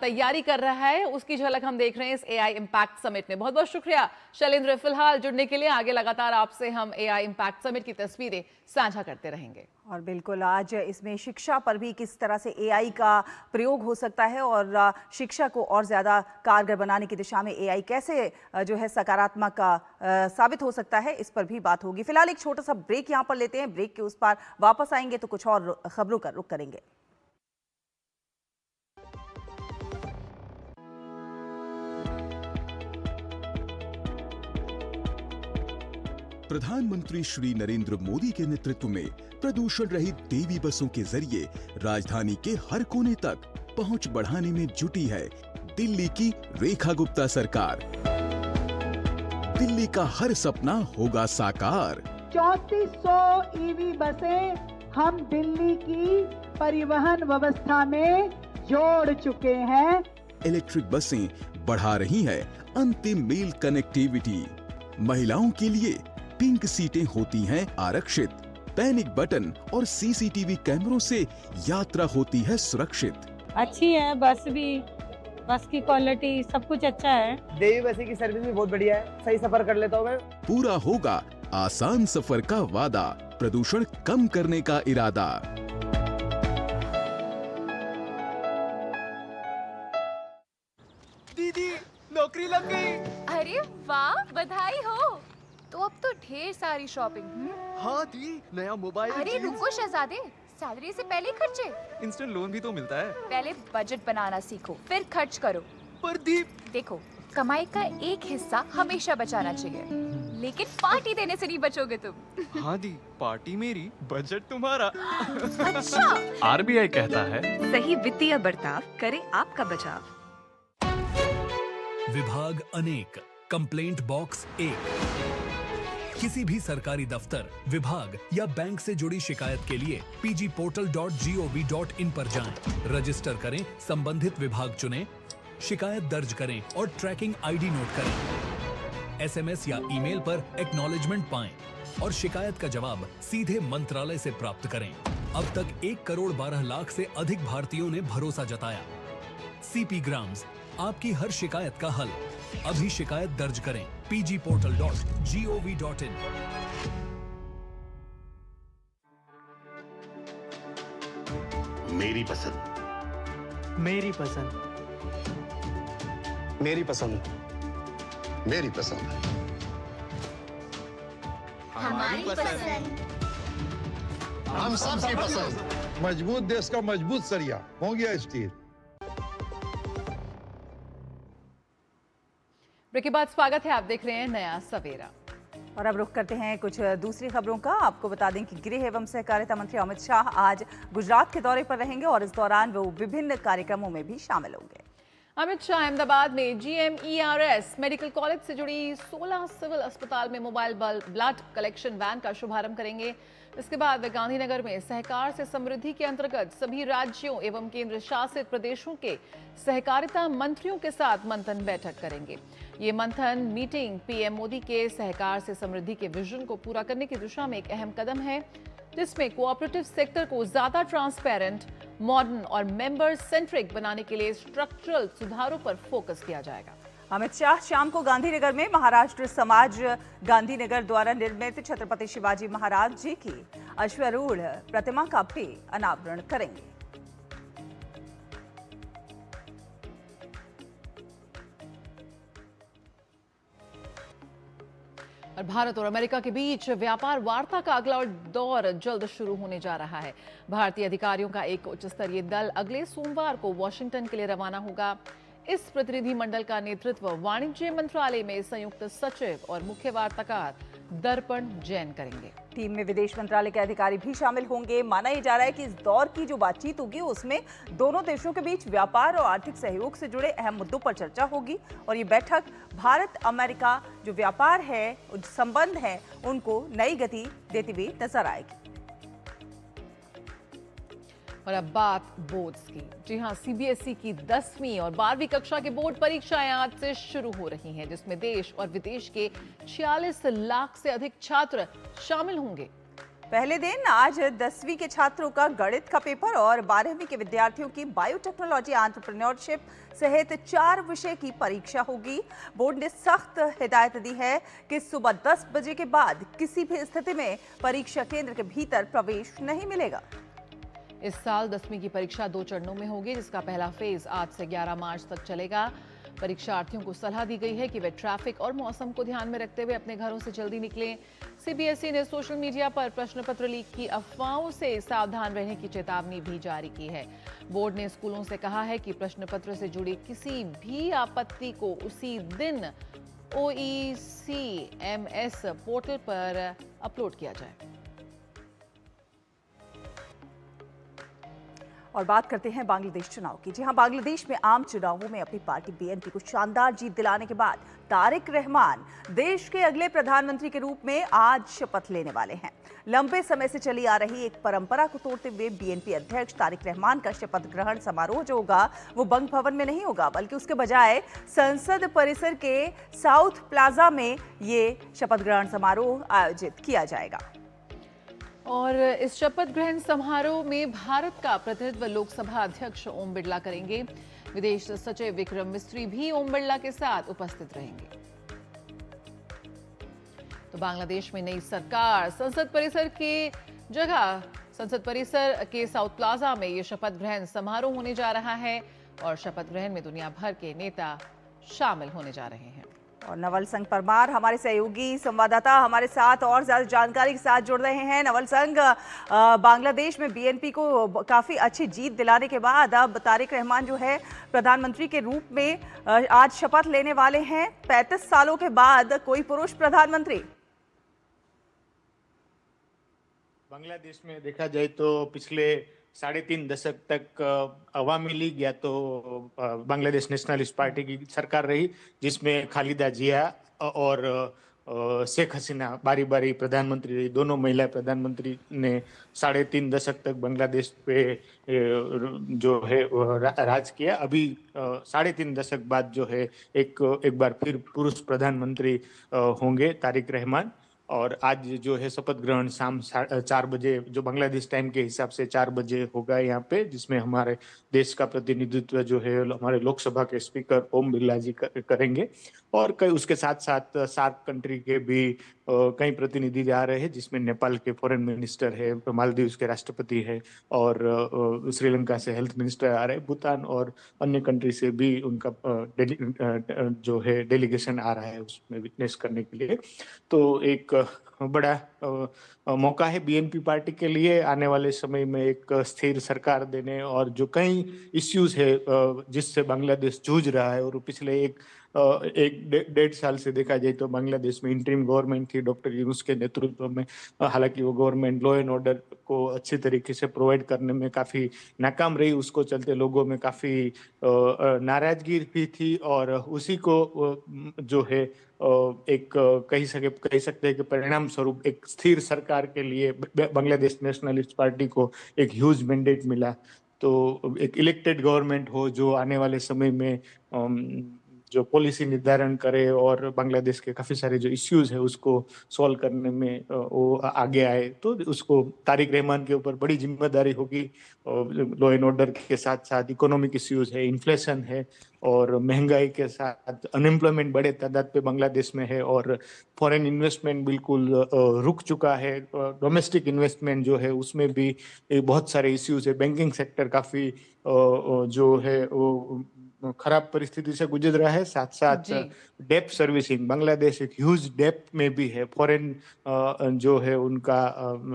Speaker 3: तैयारी कर रहा है उसकी झलक हम देख रहे हैं इस एआई इम्पैक्ट समिट में। बहुत बहुत शुक्रिया शैलेंद्र फिलहाल जुड़ने के लिए। आगे लगातार आपसे हम एआई इम्पैक्ट समिट की तस्वीरें साझा करते रहेंगे।
Speaker 2: और बिल्कुल आज इसमें शिक्षा पर भी किस तरह से एआई का प्रयोग हो सकता है और शिक्षा को और ज़्यादा कारगर बनाने की दिशा में एआई कैसे जो है सकारात्मक साबित हो सकता है, इस पर भी बात होगी। फिलहाल एक छोटा सा ब्रेक यहाँ पर लेते हैं। ब्रेक के उस पार वापस आएंगे तो कुछ और खबरों का रुख करेंगे।
Speaker 8: प्रधानमंत्री श्री नरेंद्र मोदी के नेतृत्व में प्रदूषण रहित देवी बसों के जरिए राजधानी के हर कोने तक पहुंच बढ़ाने में जुटी है दिल्ली की रेखा गुप्ता सरकार। दिल्ली का हर सपना होगा साकार।
Speaker 9: 3400 ईवी बसें हम दिल्ली की परिवहन व्यवस्था में जोड़ चुके हैं।
Speaker 8: इलेक्ट्रिक बसें बढ़ा रही है अंतिम मील कनेक्टिविटी। महिलाओं के लिए पिंक सीटें होती हैं आरक्षित। पैनिक बटन और सीसीटीवी कैमरों से यात्रा होती है सुरक्षित।
Speaker 10: अच्छी है बस भी, बस की क्वालिटी सब कुछ अच्छा है।
Speaker 11: देवी बस की सर्विस भी बहुत बढ़िया है, सही सफर कर लेता हूँ मैं।
Speaker 8: पूरा होगा आसान सफर का वादा, प्रदूषण कम करने का इरादा।
Speaker 12: दीदी नौकरी लग गई।
Speaker 13: अरे वाह, बधाई हो। तो अब तो ढेर सारी शॉपिंग।
Speaker 12: हाँ दी, नया मोबाइल।
Speaker 13: अरे रुको शहजादे, सैलरी से पहले खर्चे।
Speaker 12: इंस्टेंट लोन भी तो मिलता है।
Speaker 13: पहले बजट बनाना सीखो, फिर खर्च करो।
Speaker 12: पर दी,
Speaker 13: देखो, कमाई का एक हिस्सा हमेशा बचाना चाहिए, लेकिन पार्टी देने से नहीं बचोगे तुम।
Speaker 12: हाँ दी, पार्टी मेरी, बजट तुम्हारा।
Speaker 13: अच्छा।
Speaker 14: आरबीआई कहता है,
Speaker 1: सही वित्तीय बर्ताव करे आपका बचाव।
Speaker 15: विभाग अनेक, कंप्लेंट बॉक्स 1। किसी भी सरकारी दफ्तर, विभाग या बैंक से जुड़ी शिकायत के लिए pgportal.gov.in पर जाएं, रजिस्टर करें, संबंधित विभाग चुनें, शिकायत दर्ज करें और ट्रैकिंग आईडी नोट करें। एसएमएस या ईमेल पर एक्नॉलेजमेंट पाएं और शिकायत का जवाब सीधे मंत्रालय से प्राप्त करें। अब तक 1 करोड़ 12 लाख से अधिक भारतीयों ने भरोसा जताया। सीपी ग्राम्स, आपकी हर शिकायत का हल। अभी शिकायत दर्ज करें pgportal.gov.in।
Speaker 16: मेरी पसंद,
Speaker 11: मेरी पसंद,
Speaker 16: मेरी पसंद, मेरी पसंद,
Speaker 13: हमारी पसंद,
Speaker 16: हम सबकी पसंद।
Speaker 17: मजबूत देश का मजबूत सरिया हो गया स्टील।
Speaker 3: ब्रेक के बाद स्वागत है, आप देख रहे हैं नया सवेरा।
Speaker 2: और अब रुख करते हैं कुछ दूसरी खबरों का। आपको बता दें कि गृह एवं सहकारिता मंत्री अमित शाह आज गुजरात के दौरे पर रहेंगे और इस दौरान वो विभिन्न कार्यक्रमों में भी शामिल होंगे।
Speaker 3: अमित शाह अहमदाबाद में GMERS मेडिकल कॉलेज से जुड़ी 16 सिविल अस्पताल में मोबाइल ब्लड कलेक्शन वैन का शुभारंभ करेंगे। इसके बाद वे गांधीनगर में सहकार से समृद्धि के अंतर्गत सभी राज्यों एवं केंद्र शासित प्रदेशों के सहकारिता मंत्रियों के साथ मंथन बैठक करेंगे। ये मंथन मीटिंग पीएम मोदी के सहकार से समृद्धि के विजन को पूरा करने की दिशा में एक अहम कदम है, जिसमें कोऑपरेटिव सेक्टर को ज्यादा ट्रांसपेरेंट, मॉडर्न और मेंबर सेंट्रिक बनाने के लिए स्ट्रक्चरल सुधारों पर फोकस किया जाएगा।
Speaker 2: अमित शाह शाम को गांधीनगर में महाराष्ट्र समाज गांधीनगर द्वारा निर्मित छत्रपति शिवाजी महाराज जी की अश्वारूढ़ प्रतिमा का भी अनावरण करेंगे।
Speaker 3: और भारत और अमेरिका के बीच व्यापार वार्ता का अगला दौर जल्द शुरू होने जा रहा है। भारतीय अधिकारियों का एक उच्च स्तरीय दल अगले सोमवार को वॉशिंगटन के लिए रवाना होगा। इस प्रतिनिधि मंडल का नेतृत्व वाणिज्य मंत्रालय में संयुक्त सचिव और मुख्य वार्ताकार दर्पण जैन करेंगे।
Speaker 2: टीम में विदेश मंत्रालय के अधिकारी भी शामिल होंगे। माना ही जा रहा है कि इस दौर की जो बातचीत होगी उसमें दोनों देशों के बीच व्यापार और आर्थिक सहयोग से जुड़े अहम मुद्दों पर चर्चा होगी और ये बैठक भारत अमेरिका जो व्यापार है, संबंध है, उनको नई गति देती हुई नजर आएगी।
Speaker 3: और अब बात बोर्ड्स की। जी हां, सीबीएसई की 10वीं और 12वीं कक्षा के बोर्ड परीक्षाएं आज से शुरू हो रही हैं, जिसमें देश और विदेश के 46 लाख से अधिक छात्र शामिल होंगे।
Speaker 2: पहले दिन आज 10वीं के छात्रों का गणित का पेपर और 12वीं के विद्यार्थियों की बायोटेक्नोलॉजी, एंटरप्रेन्योरशिप सहित 4 विषय की परीक्षा होगी। बोर्ड ने सख्त हिदायत दी है कि सुबह 10 बजे के बाद किसी भी स्थिति में परीक्षा केंद्र के भीतर प्रवेश नहीं मिलेगा।
Speaker 3: इस साल 10वीं की परीक्षा 2 चरणों में होगी, जिसका पहला फेज आज से 11 मार्च तक चलेगा। परीक्षार्थियों को सलाह दी गई है कि वे ट्रैफिक और मौसम को ध्यान में रखते हुए अपने घरों से जल्दी निकलें। सीबीएसई ने सोशल मीडिया पर प्रश्न पत्र लीक की अफवाहों से सावधान रहने की चेतावनी भी जारी की है। बोर्ड ने स्कूलों से कहा है कि प्रश्न पत्र से जुड़ी किसी भी आपत्ति को उसी दिन OECMS पोर्टल पर अपलोड किया जाए।
Speaker 2: और बात करते हैं बांग्लादेश चुनाव की। जी हां, बांग्लादेश में आम चुनावों में अपनी पार्टी बीएनपी को शानदार जीत दिलाने के बाद तारिक रहमान देश के अगले प्रधानमंत्री के रूप में आज शपथ लेने वाले हैं। लंबे समय से चली आ रही एक परंपरा को तोड़ते हुए बीएनपी अध्यक्ष तारिक रहमान का शपथ ग्रहण समारोह जो होगा वो बंग भवन में नहीं होगा, बल्कि उसके बजाय संसद परिसर के साउथ प्लाजा में ये शपथ ग्रहण समारोह आयोजित किया जाएगा।
Speaker 3: और इस शपथ ग्रहण समारोह में भारत का प्रतिनिधित्व लोकसभा अध्यक्ष ओम बिरला करेंगे। विदेश सचिव विक्रम मिस्री भी ओम बिरला के साथ उपस्थित रहेंगे। तो बांग्लादेश में नई सरकार संसद परिसर के साउथ प्लाजा में ये शपथ ग्रहण समारोह होने जा रहा है और शपथ ग्रहण में दुनिया भर के नेता शामिल होने जा रहे हैं।
Speaker 2: और नवल संघ परमार हमारे सहयोगी संवाददाता हमारे साथ और ज्यादा जानकारी के साथ जुड़ रहे हैं। नवल संघ, बांग्लादेश में बीएनपी को काफी अच्छी जीत दिलाने के बाद अब तारिक रहमान जो है प्रधानमंत्री के रूप में आज शपथ लेने वाले हैं। 35 सालों के बाद कोई पुरुष प्रधानमंत्री।
Speaker 14: बांग्लादेश में देखा जाए तो पिछले 3.5 दशक तक अवामी लीग या तो बांग्लादेश नेशनलिस्ट पार्टी की सरकार रही, जिसमें खालिदा जिया और शेख हसीना बारी बारी प्रधानमंत्री रही। दोनों महिला प्रधानमंत्री ने 3.5 दशक तक बांग्लादेश पे जो है राज किया। अभी 3.5 दशक बाद जो है एक बार फिर पुरुष प्रधानमंत्री होंगे तारिक रहमान। और आज जो है शपथ ग्रहण शाम 4 बजे जो बांग्लादेश टाइम के हिसाब से 4 बजे होगा यहाँ पे, जिसमें हमारे देश का प्रतिनिधित्व जो है हमारे लोकसभा के स्पीकर ओम बिरला जी करेंगे। और कई उसके साथ साथ सार्क कंट्री के भी कई प्रतिनिधि आ रहे हैं, जिसमें नेपाल के फॉरेन मिनिस्टर है, मालदीव के राष्ट्रपति है और श्रीलंका से हेल्थ मिनिस्टर आ रहे हैं, भूटान और अन्य कंट्री से भी उनका जो है डेलीगेशन आ रहा है उसमें विटनेस करने के लिए। तो एक बड़ा मौका है बीएनपी पार्टी के लिए आने वाले समय में एक स्थिर सरकार देने, और जो कई इश्यूज है जिससे बांग्लादेश जूझ रहा है। और पिछले एक 1.5 साल से देखा जाए तो बांग्लादेश में इंटरिम गवर्नमेंट थी डॉक्टर यूनुस के नेतृत्व में। हालांकि वो गवर्नमेंट लॉ एंड ऑर्डर को अच्छे तरीके से प्रोवाइड करने में काफ़ी नाकाम रही, उसको चलते लोगों में काफ़ी नाराजगी भी थी। और उसी को जो है एक कह सकते हैं कि परिणाम स्वरूप एक स्थिर सरकार के लिए बांग्लादेश नेशनलिस्ट पार्टी को एक ह्यूज मैंडेट मिला। तो एक इलेक्टेड गवर्नमेंट हो जो आने वाले समय में जो पॉलिसी निर्धारण करे और बांग्लादेश के काफ़ी सारे जो इश्यूज है उसको सॉल्व करने में वो आगे आए, तो उसको तारिक रहमान के ऊपर बड़ी जिम्मेदारी होगी। लॉ एंड ऑर्डर के साथ साथ इकोनॉमिक इश्यूज है, इन्फ्लेशन है और महंगाई के साथ अनएम्प्लॉयमेंट बड़े तादाद पे बांग्लादेश में है और फॉरेन इन्वेस्टमेंट बिल्कुल रुक चुका है। डोमेस्टिक इन्वेस्टमेंट जो है उसमें भी बहुत सारे इश्यूज है। बैंकिंग सेक्टर काफ़ी जो है वो खराब परिस्थिति से गुजर रहा है। साथ साथ डेप्ट सर्विसिंग, बांग्लादेश एक ह्यूज डेप्ट में भी है, फॉरेन जो है उनका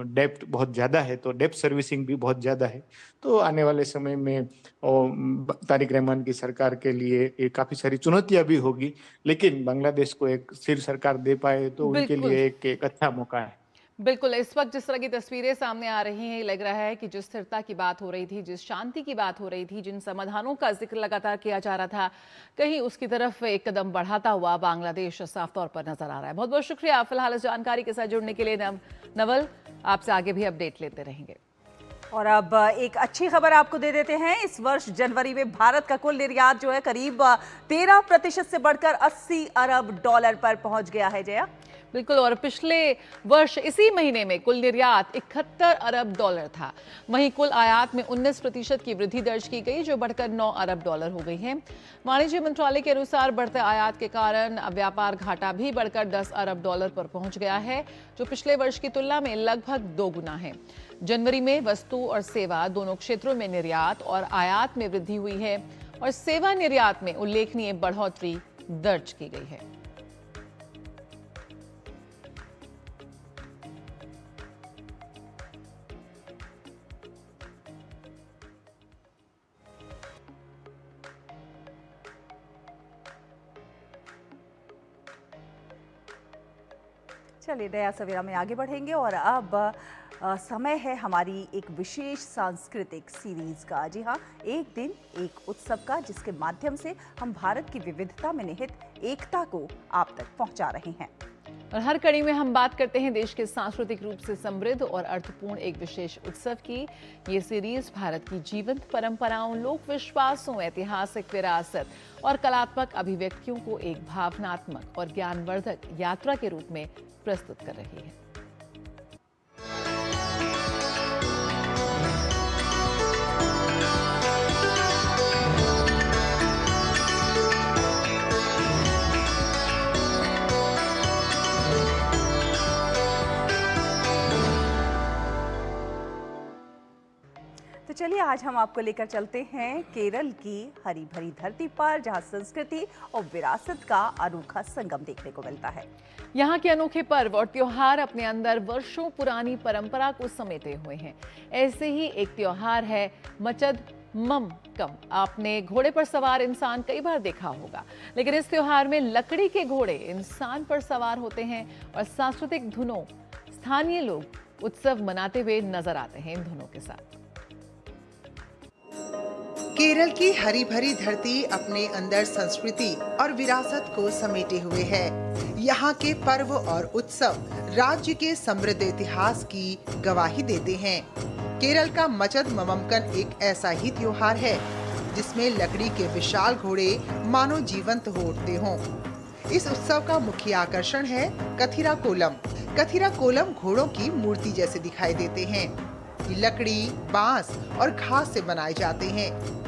Speaker 14: डेप्ट बहुत ज़्यादा है, तो डेप्ट सर्विसिंग भी बहुत ज़्यादा है। तो आने वाले समय में तारिक रहमान की सरकार के लिए काफ़ी सारी चुनौतियां भी होगी, लेकिन बांग्लादेश को एक स्थिर सरकार दे पाए तो उनके लिए एक अच्छा मौका है।
Speaker 3: बिल्कुल, इस वक्त जिस तरह की तस्वीरें सामने आ रही हैं, लग रहा है कि जिस स्थिरता की बात हो रही थी, जिस शांति की बात हो रही थी, जिन समाधानों का जिक्र लगातार किया जा रहा था, कहीं उसकी तरफ एक कदम बढ़ाता हुआ बांग्लादेश साफ तौर पर नजर आ रहा है। बहुत बहुत शुक्रिया फिलहाल इस जानकारी के साथ जुड़ने के लिए नवल। आपसे आगे भी अपडेट लेते रहेंगे।
Speaker 2: और अब एक अच्छी खबर आपको दे देते हैं। इस वर्ष जनवरी में भारत का कुल निर्यात जो है करीब 13% से बढ़कर $80 अरब पर पहुंच गया है। जया,
Speaker 3: बिल्कुल, और पिछले वर्ष इसी महीने में कुल निर्यात $71 अरब था। वहीं कुल आयात में 19% की वृद्धि दर्ज की गई, जो बढ़कर $9 अरब हो गई है। वाणिज्य मंत्रालय के अनुसार बढ़ते आयात के कारण व्यापार घाटा भी बढ़कर $10 अरब पर पहुंच गया है, जो पिछले वर्ष की तुलना में लगभग 2 गुना है। जनवरी में वस्तु और सेवा दोनों क्षेत्रों में निर्यात और आयात में वृद्धि हुई है और सेवा निर्यात में उल्लेखनीय बढ़ोतरी दर्ज की गई है।
Speaker 2: चलिए नया सवेरा में आगे बढ़ेंगे और अब समय है हमारी एक विशेष सांस्कृतिक सीरीज का। जी हाँ, एक दिन एक उत्सव का, जिसके माध्यम से हम भारत की विविधता में निहित एकता को आप तक पहुंचा रहे हैं।
Speaker 3: और हर कड़ी में हम बात करते हैं देश के सांस्कृतिक रूप से समृद्ध और अर्थपूर्ण एक विशेष उत्सव की। ये सीरीज भारत की जीवंत परंपराओं, लोक विश्वासों, ऐतिहासिक विरासत और कलात्मक अभिव्यक्तियों को एक भावनात्मक और ज्ञानवर्धक यात्रा के रूप में प्रस्तुत कर रही है।
Speaker 2: आज हम आपको लेकर चलते हैं केरल की हरी भरी धरती पर, जहां संस्कृति और विरासत का अनोखा संगम देखने को मिलता है।
Speaker 3: यहाँ के अनोखे पर्व और त्योहार अपने अंदर वर्षों पुरानी परंपरा को समेटे हुए हैं। ऐसे ही एक त्योहार है मचद ममकम। आपने घोड़े पर सवार इंसान कई बार देखा होगा, लेकिन इस त्योहार में लकड़ी के घोड़े इंसान पर सवार होते हैं और सांस्कृतिक धुनों स्थानीय लोग उत्सव मनाते हुए नजर आते हैं इन धुनों के साथ।
Speaker 18: केरल की हरी भरी धरती अपने अंदर संस्कृति और विरासत को समेटे हुए है। यहाँ के पर्व और उत्सव राज्य के समृद्ध इतिहास की गवाही देते हैं। केरल का मचद ममकन एक ऐसा ही त्योहार है जिसमें लकड़ी के विशाल घोड़े मानो जीवंत हो उठते हों। इस उत्सव का मुख्य आकर्षण है कथिरा कोलम। कथिरा कोलम घोड़ों की मूर्ति जैसे दिखाई देते हैं। ये लकड़ी, बांस और घास से बनाए जाते हैं,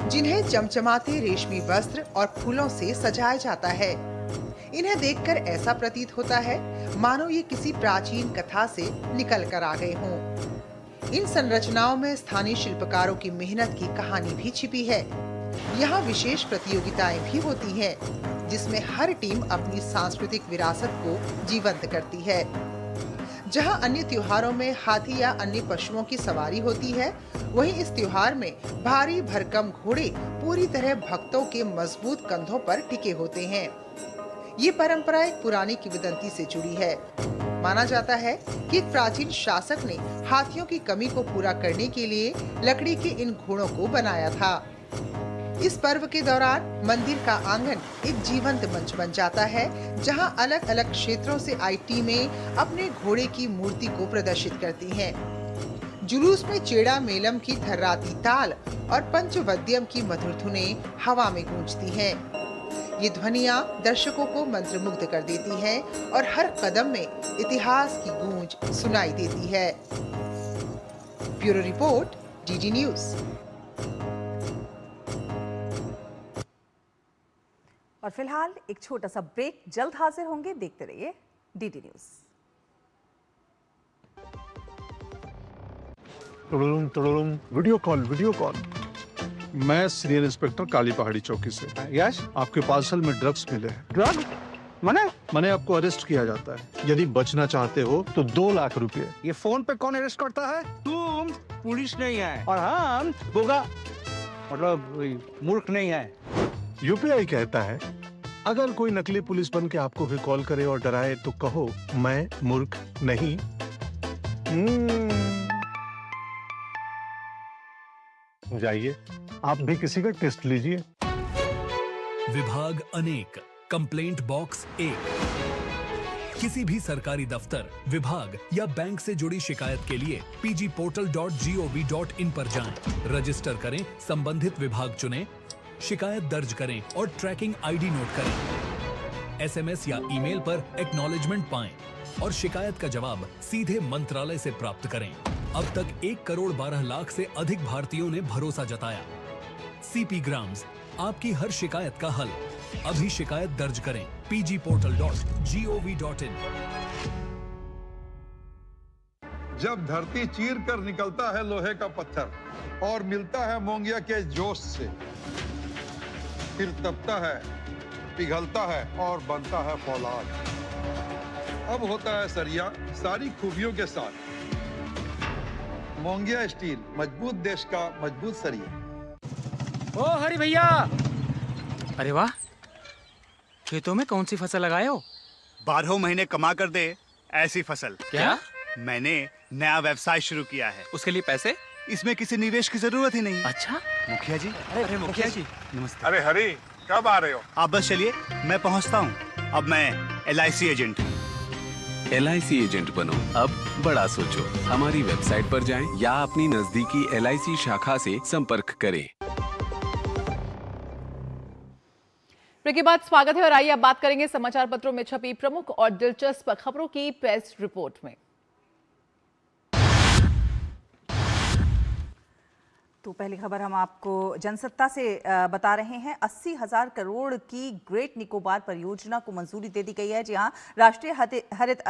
Speaker 18: जिन्हें चमचमाते रेशमी वस्त्र और फूलों से सजाया जाता है। इन्हें देखकर ऐसा प्रतीत होता है मानो ये किसी प्राचीन कथा से निकल कर आ गए हों। इन संरचनाओं में स्थानीय शिल्पकारों की मेहनत की कहानी भी छिपी है। यहाँ विशेष प्रतियोगिताएं भी होती हैं, जिसमें हर टीम अपनी सांस्कृतिक विरासत को जीवंत करती है। जहाँ अन्य त्योहारों में हाथी या अन्य पशुओं की सवारी होती है, वहीं इस त्योहार में भारी भरकम घोड़े पूरी तरह भक्तों के मजबूत कंधों पर टिके होते हैं। ये परंपरा एक पुरानी किंवदंती से जुड़ी है। माना जाता है कि एक प्राचीन शासक ने हाथियों की कमी को पूरा करने के लिए लकड़ी के इन घोड़ों को बनाया था। इस पर्व के दौरान मंदिर का आंगन एक जीवंत मंच बन जाता है, जहां अलग अलग क्षेत्रों से आई टीमें अपने घोड़े की मूर्ति को प्रदर्शित करती हैं। जुलूस में चेड़ा मेलम की थर्राती ताल और पंचवद्यम की मधुर धुनें हवा में गूंजती हैं। ये ध्वनियाँ दर्शकों को मंत्रमुग्ध कर देती हैं और हर कदम में इतिहास की गूंज सुनाई देती है। Bureau report, DD news.
Speaker 2: और फिलहाल एक छोटा सा ब्रेक, जल्द हाजिर होंगे, देखते रहिए डीडी न्यूज।
Speaker 19: Video call. मैं सीनियर इंस्पेक्टर काली पहाड़ी चौकी से। यस, आपके पार्सल में ड्रग्स मिले हैं। ड्रग? मने आपको अरेस्ट किया जाता है। यदि बचना चाहते हो तो 2 लाख रुपए।
Speaker 20: ये फोन पे कौन अरेस्ट करता है? तुम पुलिस नहीं है और हम गोगा मतलब मूर्ख नहीं है।
Speaker 19: यूपीआई कहता है अगर कोई नकली पुलिस बन के आपको भी कॉल करे और डराए तो कहो मैं मूर्ख नहीं। जाइए, आप भी किसी का टेस्ट लीजिए।
Speaker 15: विभाग अनेक, कंप्लेंट बॉक्स 1। किसी भी सरकारी दफ्तर, विभाग या बैंक से जुड़ी शिकायत के लिए pgportal.gov.in पर जाएं, रजिस्टर करें, संबंधित विभाग चुनें, शिकायत दर्ज करें और ट्रैकिंग आईडी नोट करें। एसएमएस या ईमेल पर एक्नॉलेजमेंट पाएं और शिकायत का जवाब सीधे मंत्रालय से प्राप्त करें। अब तक 1 करोड़ 12 लाख से अधिक भारतीयों ने भरोसा जताया। सीपी ग्राम्स, आपकी हर शिकायत का हल। अभी शिकायत दर्ज करें pgportal.gov.in।
Speaker 17: जब धरती चीर कर निकलता है लोहे का पत्थर और मिलता है मोंगिया के जोश से, फिर तपता है, पिघलता है और बनता है फौलाद। अब होता है सरिया सारी खूबियों के साथ। मोंगिया स्टील, मजबूत देश का मजबूत सरिया।
Speaker 21: ओ हरी भैया, अरे वाह, खेतों में कौन सी फसल लगाए हो?
Speaker 22: 12 महीने कमा कर दे ऐसी फसल।
Speaker 21: क्या?
Speaker 22: मैंने नया व्यवसाय शुरू किया है।
Speaker 21: उसके लिए पैसे?
Speaker 22: इसमें किसी निवेश की जरूरत ही नहीं।
Speaker 21: अच्छा
Speaker 22: मुखिया जी।
Speaker 21: अरे मुखिया जी
Speaker 22: नमस्ते।
Speaker 17: अरे हरी, कब आ रहे हो?
Speaker 22: आप बस चलिए, मैं पहुंचता हूं। अब मैं LIC एजेंट हूं।
Speaker 23: LIC एजेंट बनो, अब बड़ा सोचो। हमारी वेबसाइट पर जाएं या अपनी नजदीकी LIC शाखा से संपर्क करें।
Speaker 3: ब्रेक के बाद स्वागत है और आइए अब बात करेंगे समाचार पत्रों में छपी प्रमुख और दिलचस्प खबरों की प्रेस रिपोर्ट में।
Speaker 2: तो पहली खबर हम आपको जनसत्ता से बता रहे हैं। 80,000 करोड़ की ग्रेट निकोबार परियोजना को मंजूरी दे दी गई है। जी हां, राष्ट्रीय हरित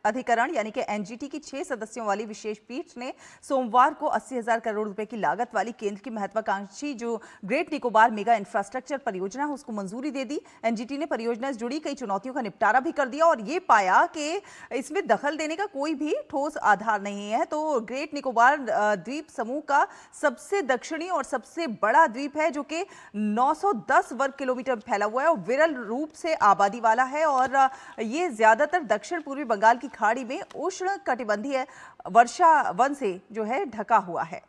Speaker 2: अधिकरण यानी कि एनजीटी की 6 सदस्यों वाली विशेष पीठ ने सोमवार को 80,000 करोड़ रुपए की लागत वाली केंद्र की महत्वाकांक्षी जो ग्रेट निकोबार मेगा इंफ्रास्ट्रक्चर परियोजना है उसको मंजूरी दे दी। एनजीटी ने परियोजना से जुड़ी कई चुनौतियों का निपटारा भी कर दिया और ये पाया कि इसमें दखल देने का कोई भी ठोस आधार नहीं है। तो ग्रेट निकोबार द्वीप समूह का सबसे दक्षिणी और सबसे बड़ा द्वीप है जो कि 910 वर्ग किलोमीटर में फैला हुआ है और विरल रूप से आबादी वाला है और ये ज्यादातर दक्षिण पूर्वी बंगाल की खाड़ी में उष्ण कटिबंधीय वर्षा वन से जो है ढका हुआ है।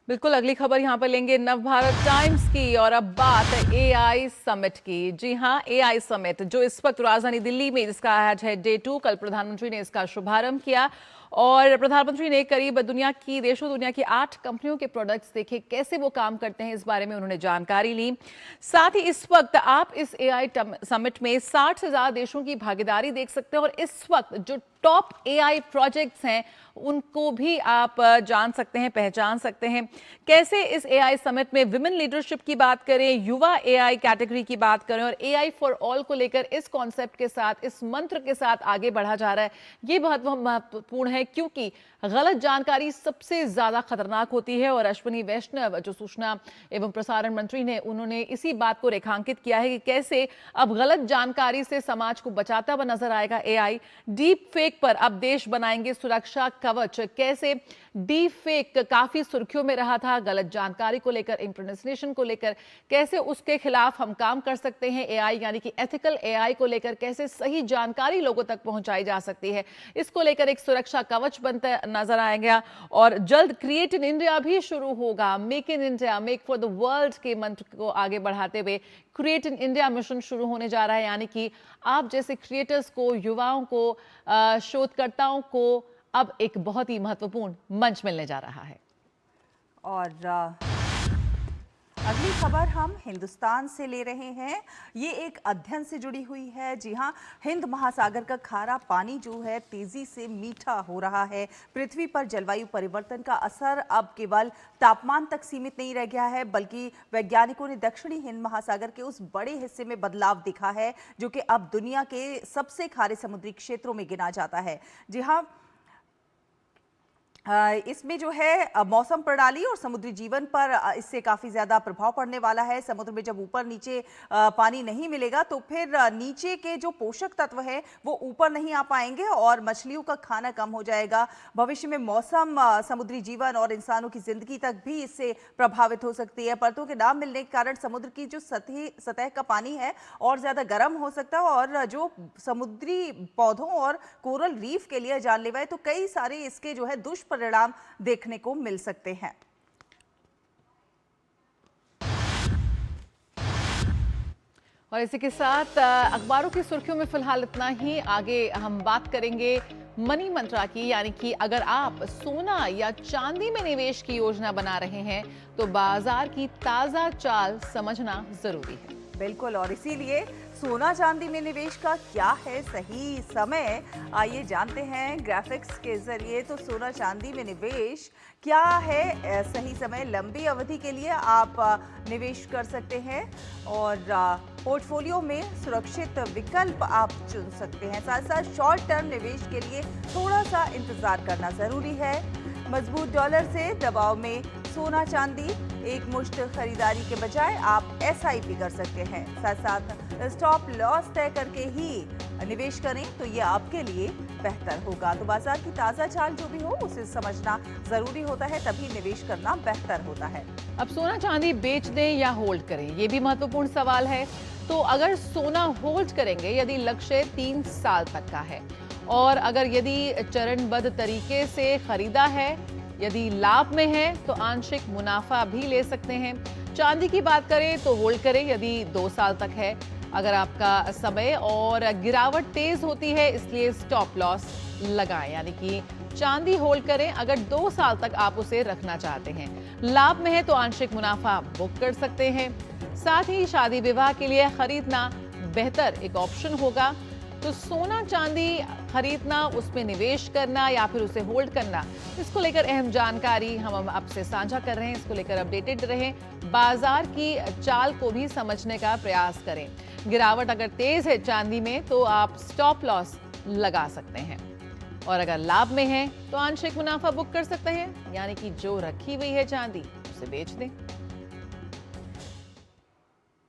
Speaker 3: बिल्कुल, अगली खबर यहाँ पर लेंगे नवभारत टाइम्स की और अब बात एआई समिट की। जी हाँ, एआई समिट जो इस वक्त राजधानी दिल्ली में, जिसका आज है डे 2, कल प्रधानमंत्री ने इसका शुभारंभ किया और प्रधानमंत्री ने करीब दुनिया की 8 कंपनियों के प्रोडक्ट्स देखे, कैसे वो काम करते हैं, इस बारे में उन्होंने जानकारी ली। साथ ही इस वक्त आप इस एआई समिट में 60 से ज्यादा देशों की भागीदारी देख सकते हैं और इस वक्त जो टॉप एआई प्रोजेक्ट्स हैं उनको भी आप जान सकते हैं, पहचान सकते हैं। कैसे इस एआई समिट में विमेन लीडरशिप की बात करें, युवा एआई कैटेगरी की बात करें और एआई फॉर ऑल को लेकर इस कॉन्सेप्ट के साथ, इस मंत्र के साथ आगे बढ़ा जा रहा है, ये बहुत महत्वपूर्ण है क्योंकि गलत जानकारी सबसे ज्यादा खतरनाक होती है। और अश्विनी वैष्णव जो सूचना एवं प्रसारण मंत्री ने, उन्होंने इसी बात को रेखांकित किया है कि कैसे अब गलत जानकारी से समाज को बचाता हुआ नजर आएगा एआई। डीप फेक पर अब देश बनाएंगे सुरक्षा कवच। कैसे डीप फेक काफी सुर्खियों में रहा था, गलत जानकारी को लेकर, इम्पर्सनेशन को लेकर, कैसे उसके खिलाफ हम काम कर सकते हैं एआई यानी कि एथिकल एआई को लेकर, कैसे सही जानकारी लोगों तक पहुंचाई जा सकती है, इसको लेकर एक सुरक्षा कवच बनता नजर आएगा। और जल्द क्रिएट इन इंडिया भी शुरू होगा। Make in India, make for the world के मंत्र को आगे बढ़ाते हुए क्रिएट इन इंडिया मिशन शुरू होने जा रहा है, यानी कि आप जैसे क्रिएटर्स को, युवाओं को, शोधकर्ताओं को अब एक बहुत ही महत्वपूर्ण मंच मिलने जा रहा है।
Speaker 2: और अगली खबर हम हिंदुस्तान से ले रहे हैं। ये एक अध्ययन से जुड़ी हुई है। जी हाँ, हिंद महासागर का खारा पानी जो है तेजी से मीठा हो रहा है। पृथ्वी पर जलवायु परिवर्तन का असर अब केवल तापमान तक सीमित नहीं रह गया है, बल्कि वैज्ञानिकों ने दक्षिणी हिंद महासागर के उस बड़े हिस्से में बदलाव दिखा है जो कि अब दुनिया के सबसे खारे समुद्री क्षेत्रों में गिना जाता है। जी हाँ, इसमें जो है मौसम प्रणाली और समुद्री जीवन पर इससे काफ़ी ज़्यादा प्रभाव पड़ने वाला है। समुद्र में जब ऊपर नीचे पानी नहीं मिलेगा तो फिर नीचे के जो पोषक तत्व हैं वो ऊपर नहीं आ पाएंगे और मछलियों का खाना कम हो जाएगा। भविष्य में मौसम, समुद्री जीवन और इंसानों की ज़िंदगी तक भी इससे प्रभावित हो सकती है। परतों के ना मिलने के कारण समुद्र की जो सतह का पानी है और ज़्यादा गर्म हो सकता है और जो समुद्री पौधों और कोरल रीफ के लिए जानलेवा है, तो कई सारे इसके जो है दुष्परिणाम देखने को मिल सकते हैं।
Speaker 3: और इसी के साथ अखबारों की सुर्खियों में फिलहाल इतना ही। आगे हम बात करेंगे मनी मंत्रा की, यानी कि अगर आप सोना या चांदी में निवेश की योजना बना रहे हैं तो बाजार की ताजा चाल समझना जरूरी है।
Speaker 2: बिल्कुल, और इसीलिए सोना चांदी में निवेश का क्या है सही समय, आइए जानते हैं ग्राफिक्स के जरिए। तो सोना चांदी में निवेश क्या है सही समय? लंबी अवधि के लिए आप निवेश कर सकते हैं और पोर्टफोलियो में सुरक्षित विकल्प आप चुन सकते हैं। साथ साथ शॉर्ट टर्म निवेश के लिए थोड़ा सा इंतजार करना जरूरी है। मजबूत डॉलर से दबाव में सोना चांदी एक मुश्त खरीदारी के बजाय आप एसआईपी कर सकते हैं। साथ साथ स्टॉप लॉस तय करके ही निवेश करें तो ये आपके लिए बेहतर होगा। तो बाजार की ताज़ा चाल जो भी हो उसे समझना जरूरी होता है, तभी निवेश करना बेहतर होता है।
Speaker 3: अब सोना चांदी बेच दें या होल्ड करें, ये भी महत्वपूर्ण सवाल है। तो अगर सोना होल्ड करेंगे, यदि लक्ष्य 3 साल तक का है और अगर यदि चरणबद्ध तरीके से खरीदा है, यदि लाभ में है तो आंशिक मुनाफा भी ले सकते हैं। चांदी की बात करें तो होल्ड करें यदि 2 साल तक है। अगर आपका समय और गिरावट तेज होती है, इसलिए स्टॉप लॉस लगाएं, यानी कि चांदी होल्ड करें अगर 2 साल तक आप उसे रखना चाहते हैं। लाभ में है तो आंशिक मुनाफा बुक कर सकते हैं। साथ ही शादी विवाह के लिए खरीदना बेहतर एक ऑप्शन होगा। तो सोना चांदी खरीदना, उसमें निवेश करना या फिर उसे होल्ड करना, इसको लेकर अहम जानकारी हम आपसे साझा कर रहे हैं। इसको लेकर अपडेटेड रहें, बाजार की चाल को भी समझने का प्रयास करें। गिरावट अगर तेज है चांदी में तो आप स्टॉप लॉस लगा सकते हैं। और अगर लाभ में है तो आंशिक मुनाफा बुक कर सकते हैं, यानी कि जो रखी हुई है चांदी उसे बेच दें।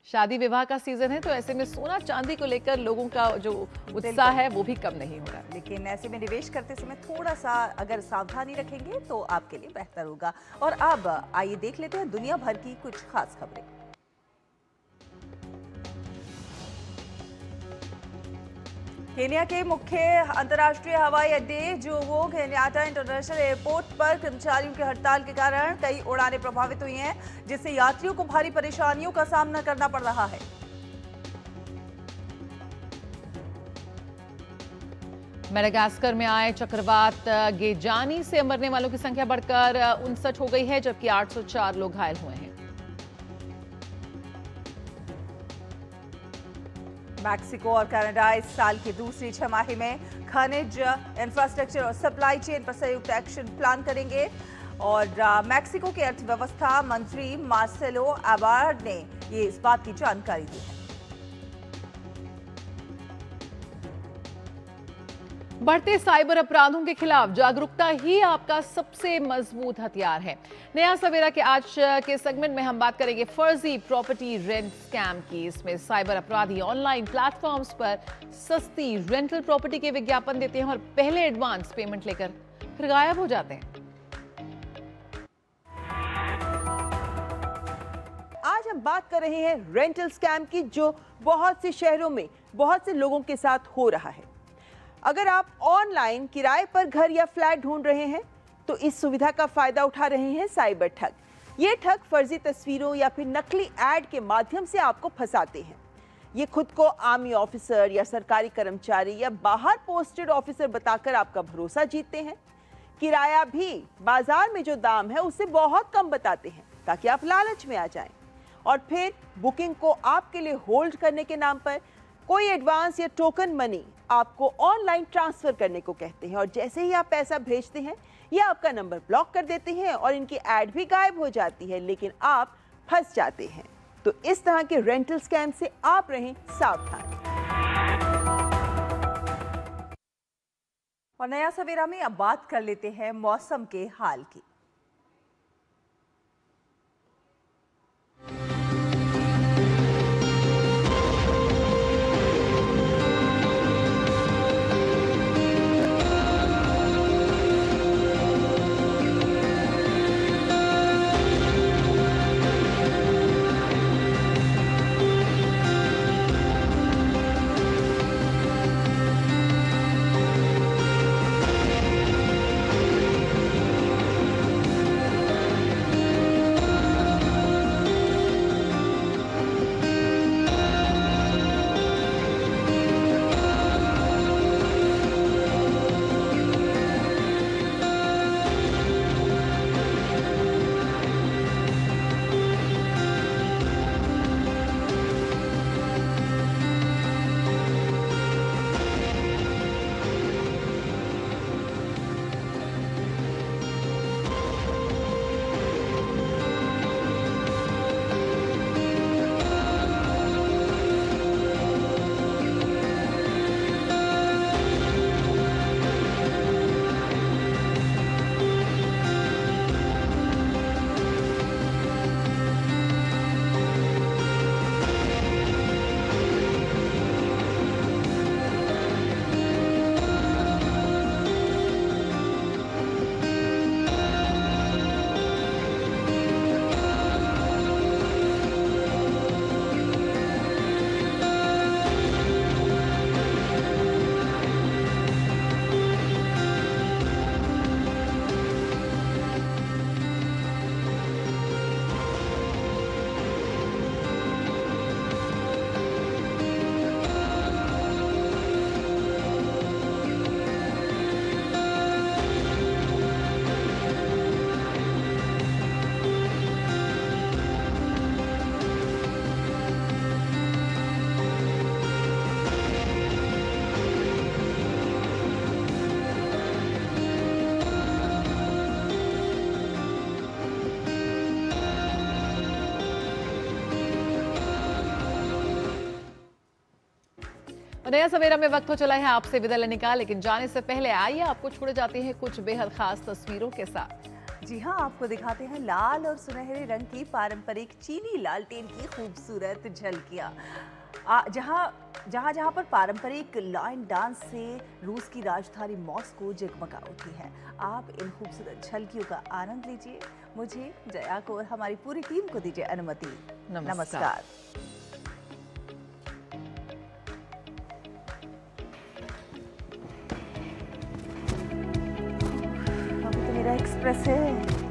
Speaker 3: शादी विवाह का सीजन है तो ऐसे में सोना चांदी को लेकर लोगों का जो उत्साह है वो भी कम नहीं हो रहा।
Speaker 2: लेकिन ऐसे में निवेश करते समय थोड़ा सा अगर सावधानी रखेंगे तो आपके लिए बेहतर होगा। और अब आइए देख लेते हैं दुनिया भर की कुछ खास खबरें। केन्या के मुख्य अंतर्राष्ट्रीय हवाई अड्डे जोमो केन्याटा इंटरनेशनल एयरपोर्ट पर कर्मचारियों की हड़ताल के कारण कई उड़ानें प्रभावित हुई हैं, जिससे यात्रियों को भारी परेशानियों का सामना करना पड़ रहा है।
Speaker 3: मेडागास्कर में आए चक्रवात गेजानी से मरने वालों की संख्या बढ़कर 59 हो गई है, जबकि 804 लोग घायल हुए हैं।
Speaker 2: मैक्सिको और कनाडा इस साल की दूसरी छमाही में खनिज, इंफ्रास्ट्रक्चर और सप्लाई चेन पर संयुक्त एक्शन प्लान करेंगे। और मैक्सिको के अर्थव्यवस्था मंत्री मार्सेलो एबार्ड ने ये इस बात की जानकारी दी है।
Speaker 3: बढ़ते साइबर अपराधों के खिलाफ जागरूकता ही आपका सबसे मजबूत हथियार है। नया सवेरा के आज के सेगमेंट में हम बात करेंगे फर्जी प्रॉपर्टी रेंट स्कैम की। इसमें साइबर अपराधी ऑनलाइन प्लेटफॉर्म्स पर सस्ती रेंटल प्रॉपर्टी के विज्ञापन देते हैं और पहले एडवांस पेमेंट लेकर फिर गायब हो जाते हैं।
Speaker 4: आज हम बात कर रहे हैं रेंटल स्कैम की, जो बहुत से शहरों में बहुत से लोगों के साथ हो रहा है। अगर आप ऑनलाइन किराए पर घर या फ्लैट ढूंढ रहे हैं तो इस सुविधा का फायदा उठा रहे हैं साइबर ठग। ये ठग फर्जी तस्वीरों या फिर नकली ऐड के माध्यम से आपको फंसाते हैं। ये खुद को आर्मी ऑफिसर या सरकारी कर्मचारी या बाहर पोस्टेड ऑफिसर बताकर आपका भरोसा जीतते हैं। किराया भी बाजार में जो दाम है उससे बहुत कम बताते हैं ताकि आप लालच में आ जाएं। और फिर बुकिंग को आपके लिए होल्ड करने के नाम पर कोई एडवांस या टोकन मनी आपको ऑनलाइन ट्रांसफर करने को कहते हैं। और जैसे ही आप पैसा भेजते हैं ये आपका नंबर ब्लॉक कर देते हैं और इनकी ऐड भी गायब हो जाती है, लेकिन आप फंस जाते हैं। तो इस तरह के रेंटल स्कैम से आप रहें सावधान।
Speaker 2: और नया सवेरा में अब बात कर लेते हैं मौसम के हाल की।
Speaker 3: नया सवेरा में वक्त हो चला है आपसे विदा लेने का, लेकिन जाने से पहले आइए आपको छोड़े जाते हैं कुछ बेहद खास तस्वीरों के साथ।
Speaker 2: जी हाँ, आपको दिखाते हैं लाल और सुनहरे रंग की पारंपरिक चीनी लालटेन की खूबसूरत झलकियाँ। जहाँ पर पारंपरिक लाइन डांस से रूस की राजधानी मॉस्को जगमगा उठी है। आप इन खूबसूरत झलकियों का आनंद लीजिए। मुझे, जया को और हमारी पूरी टीम को दीजिए अनुमति। नमस्कार। अभी तो मेरा एक्सप्रेस है।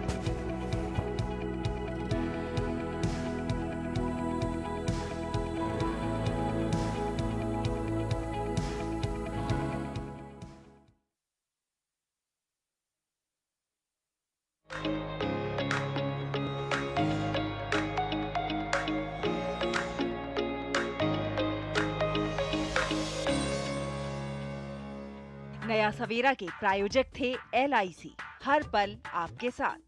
Speaker 5: नया सवेरा के प्रायोजक थे LIC, हर पल आपके साथ।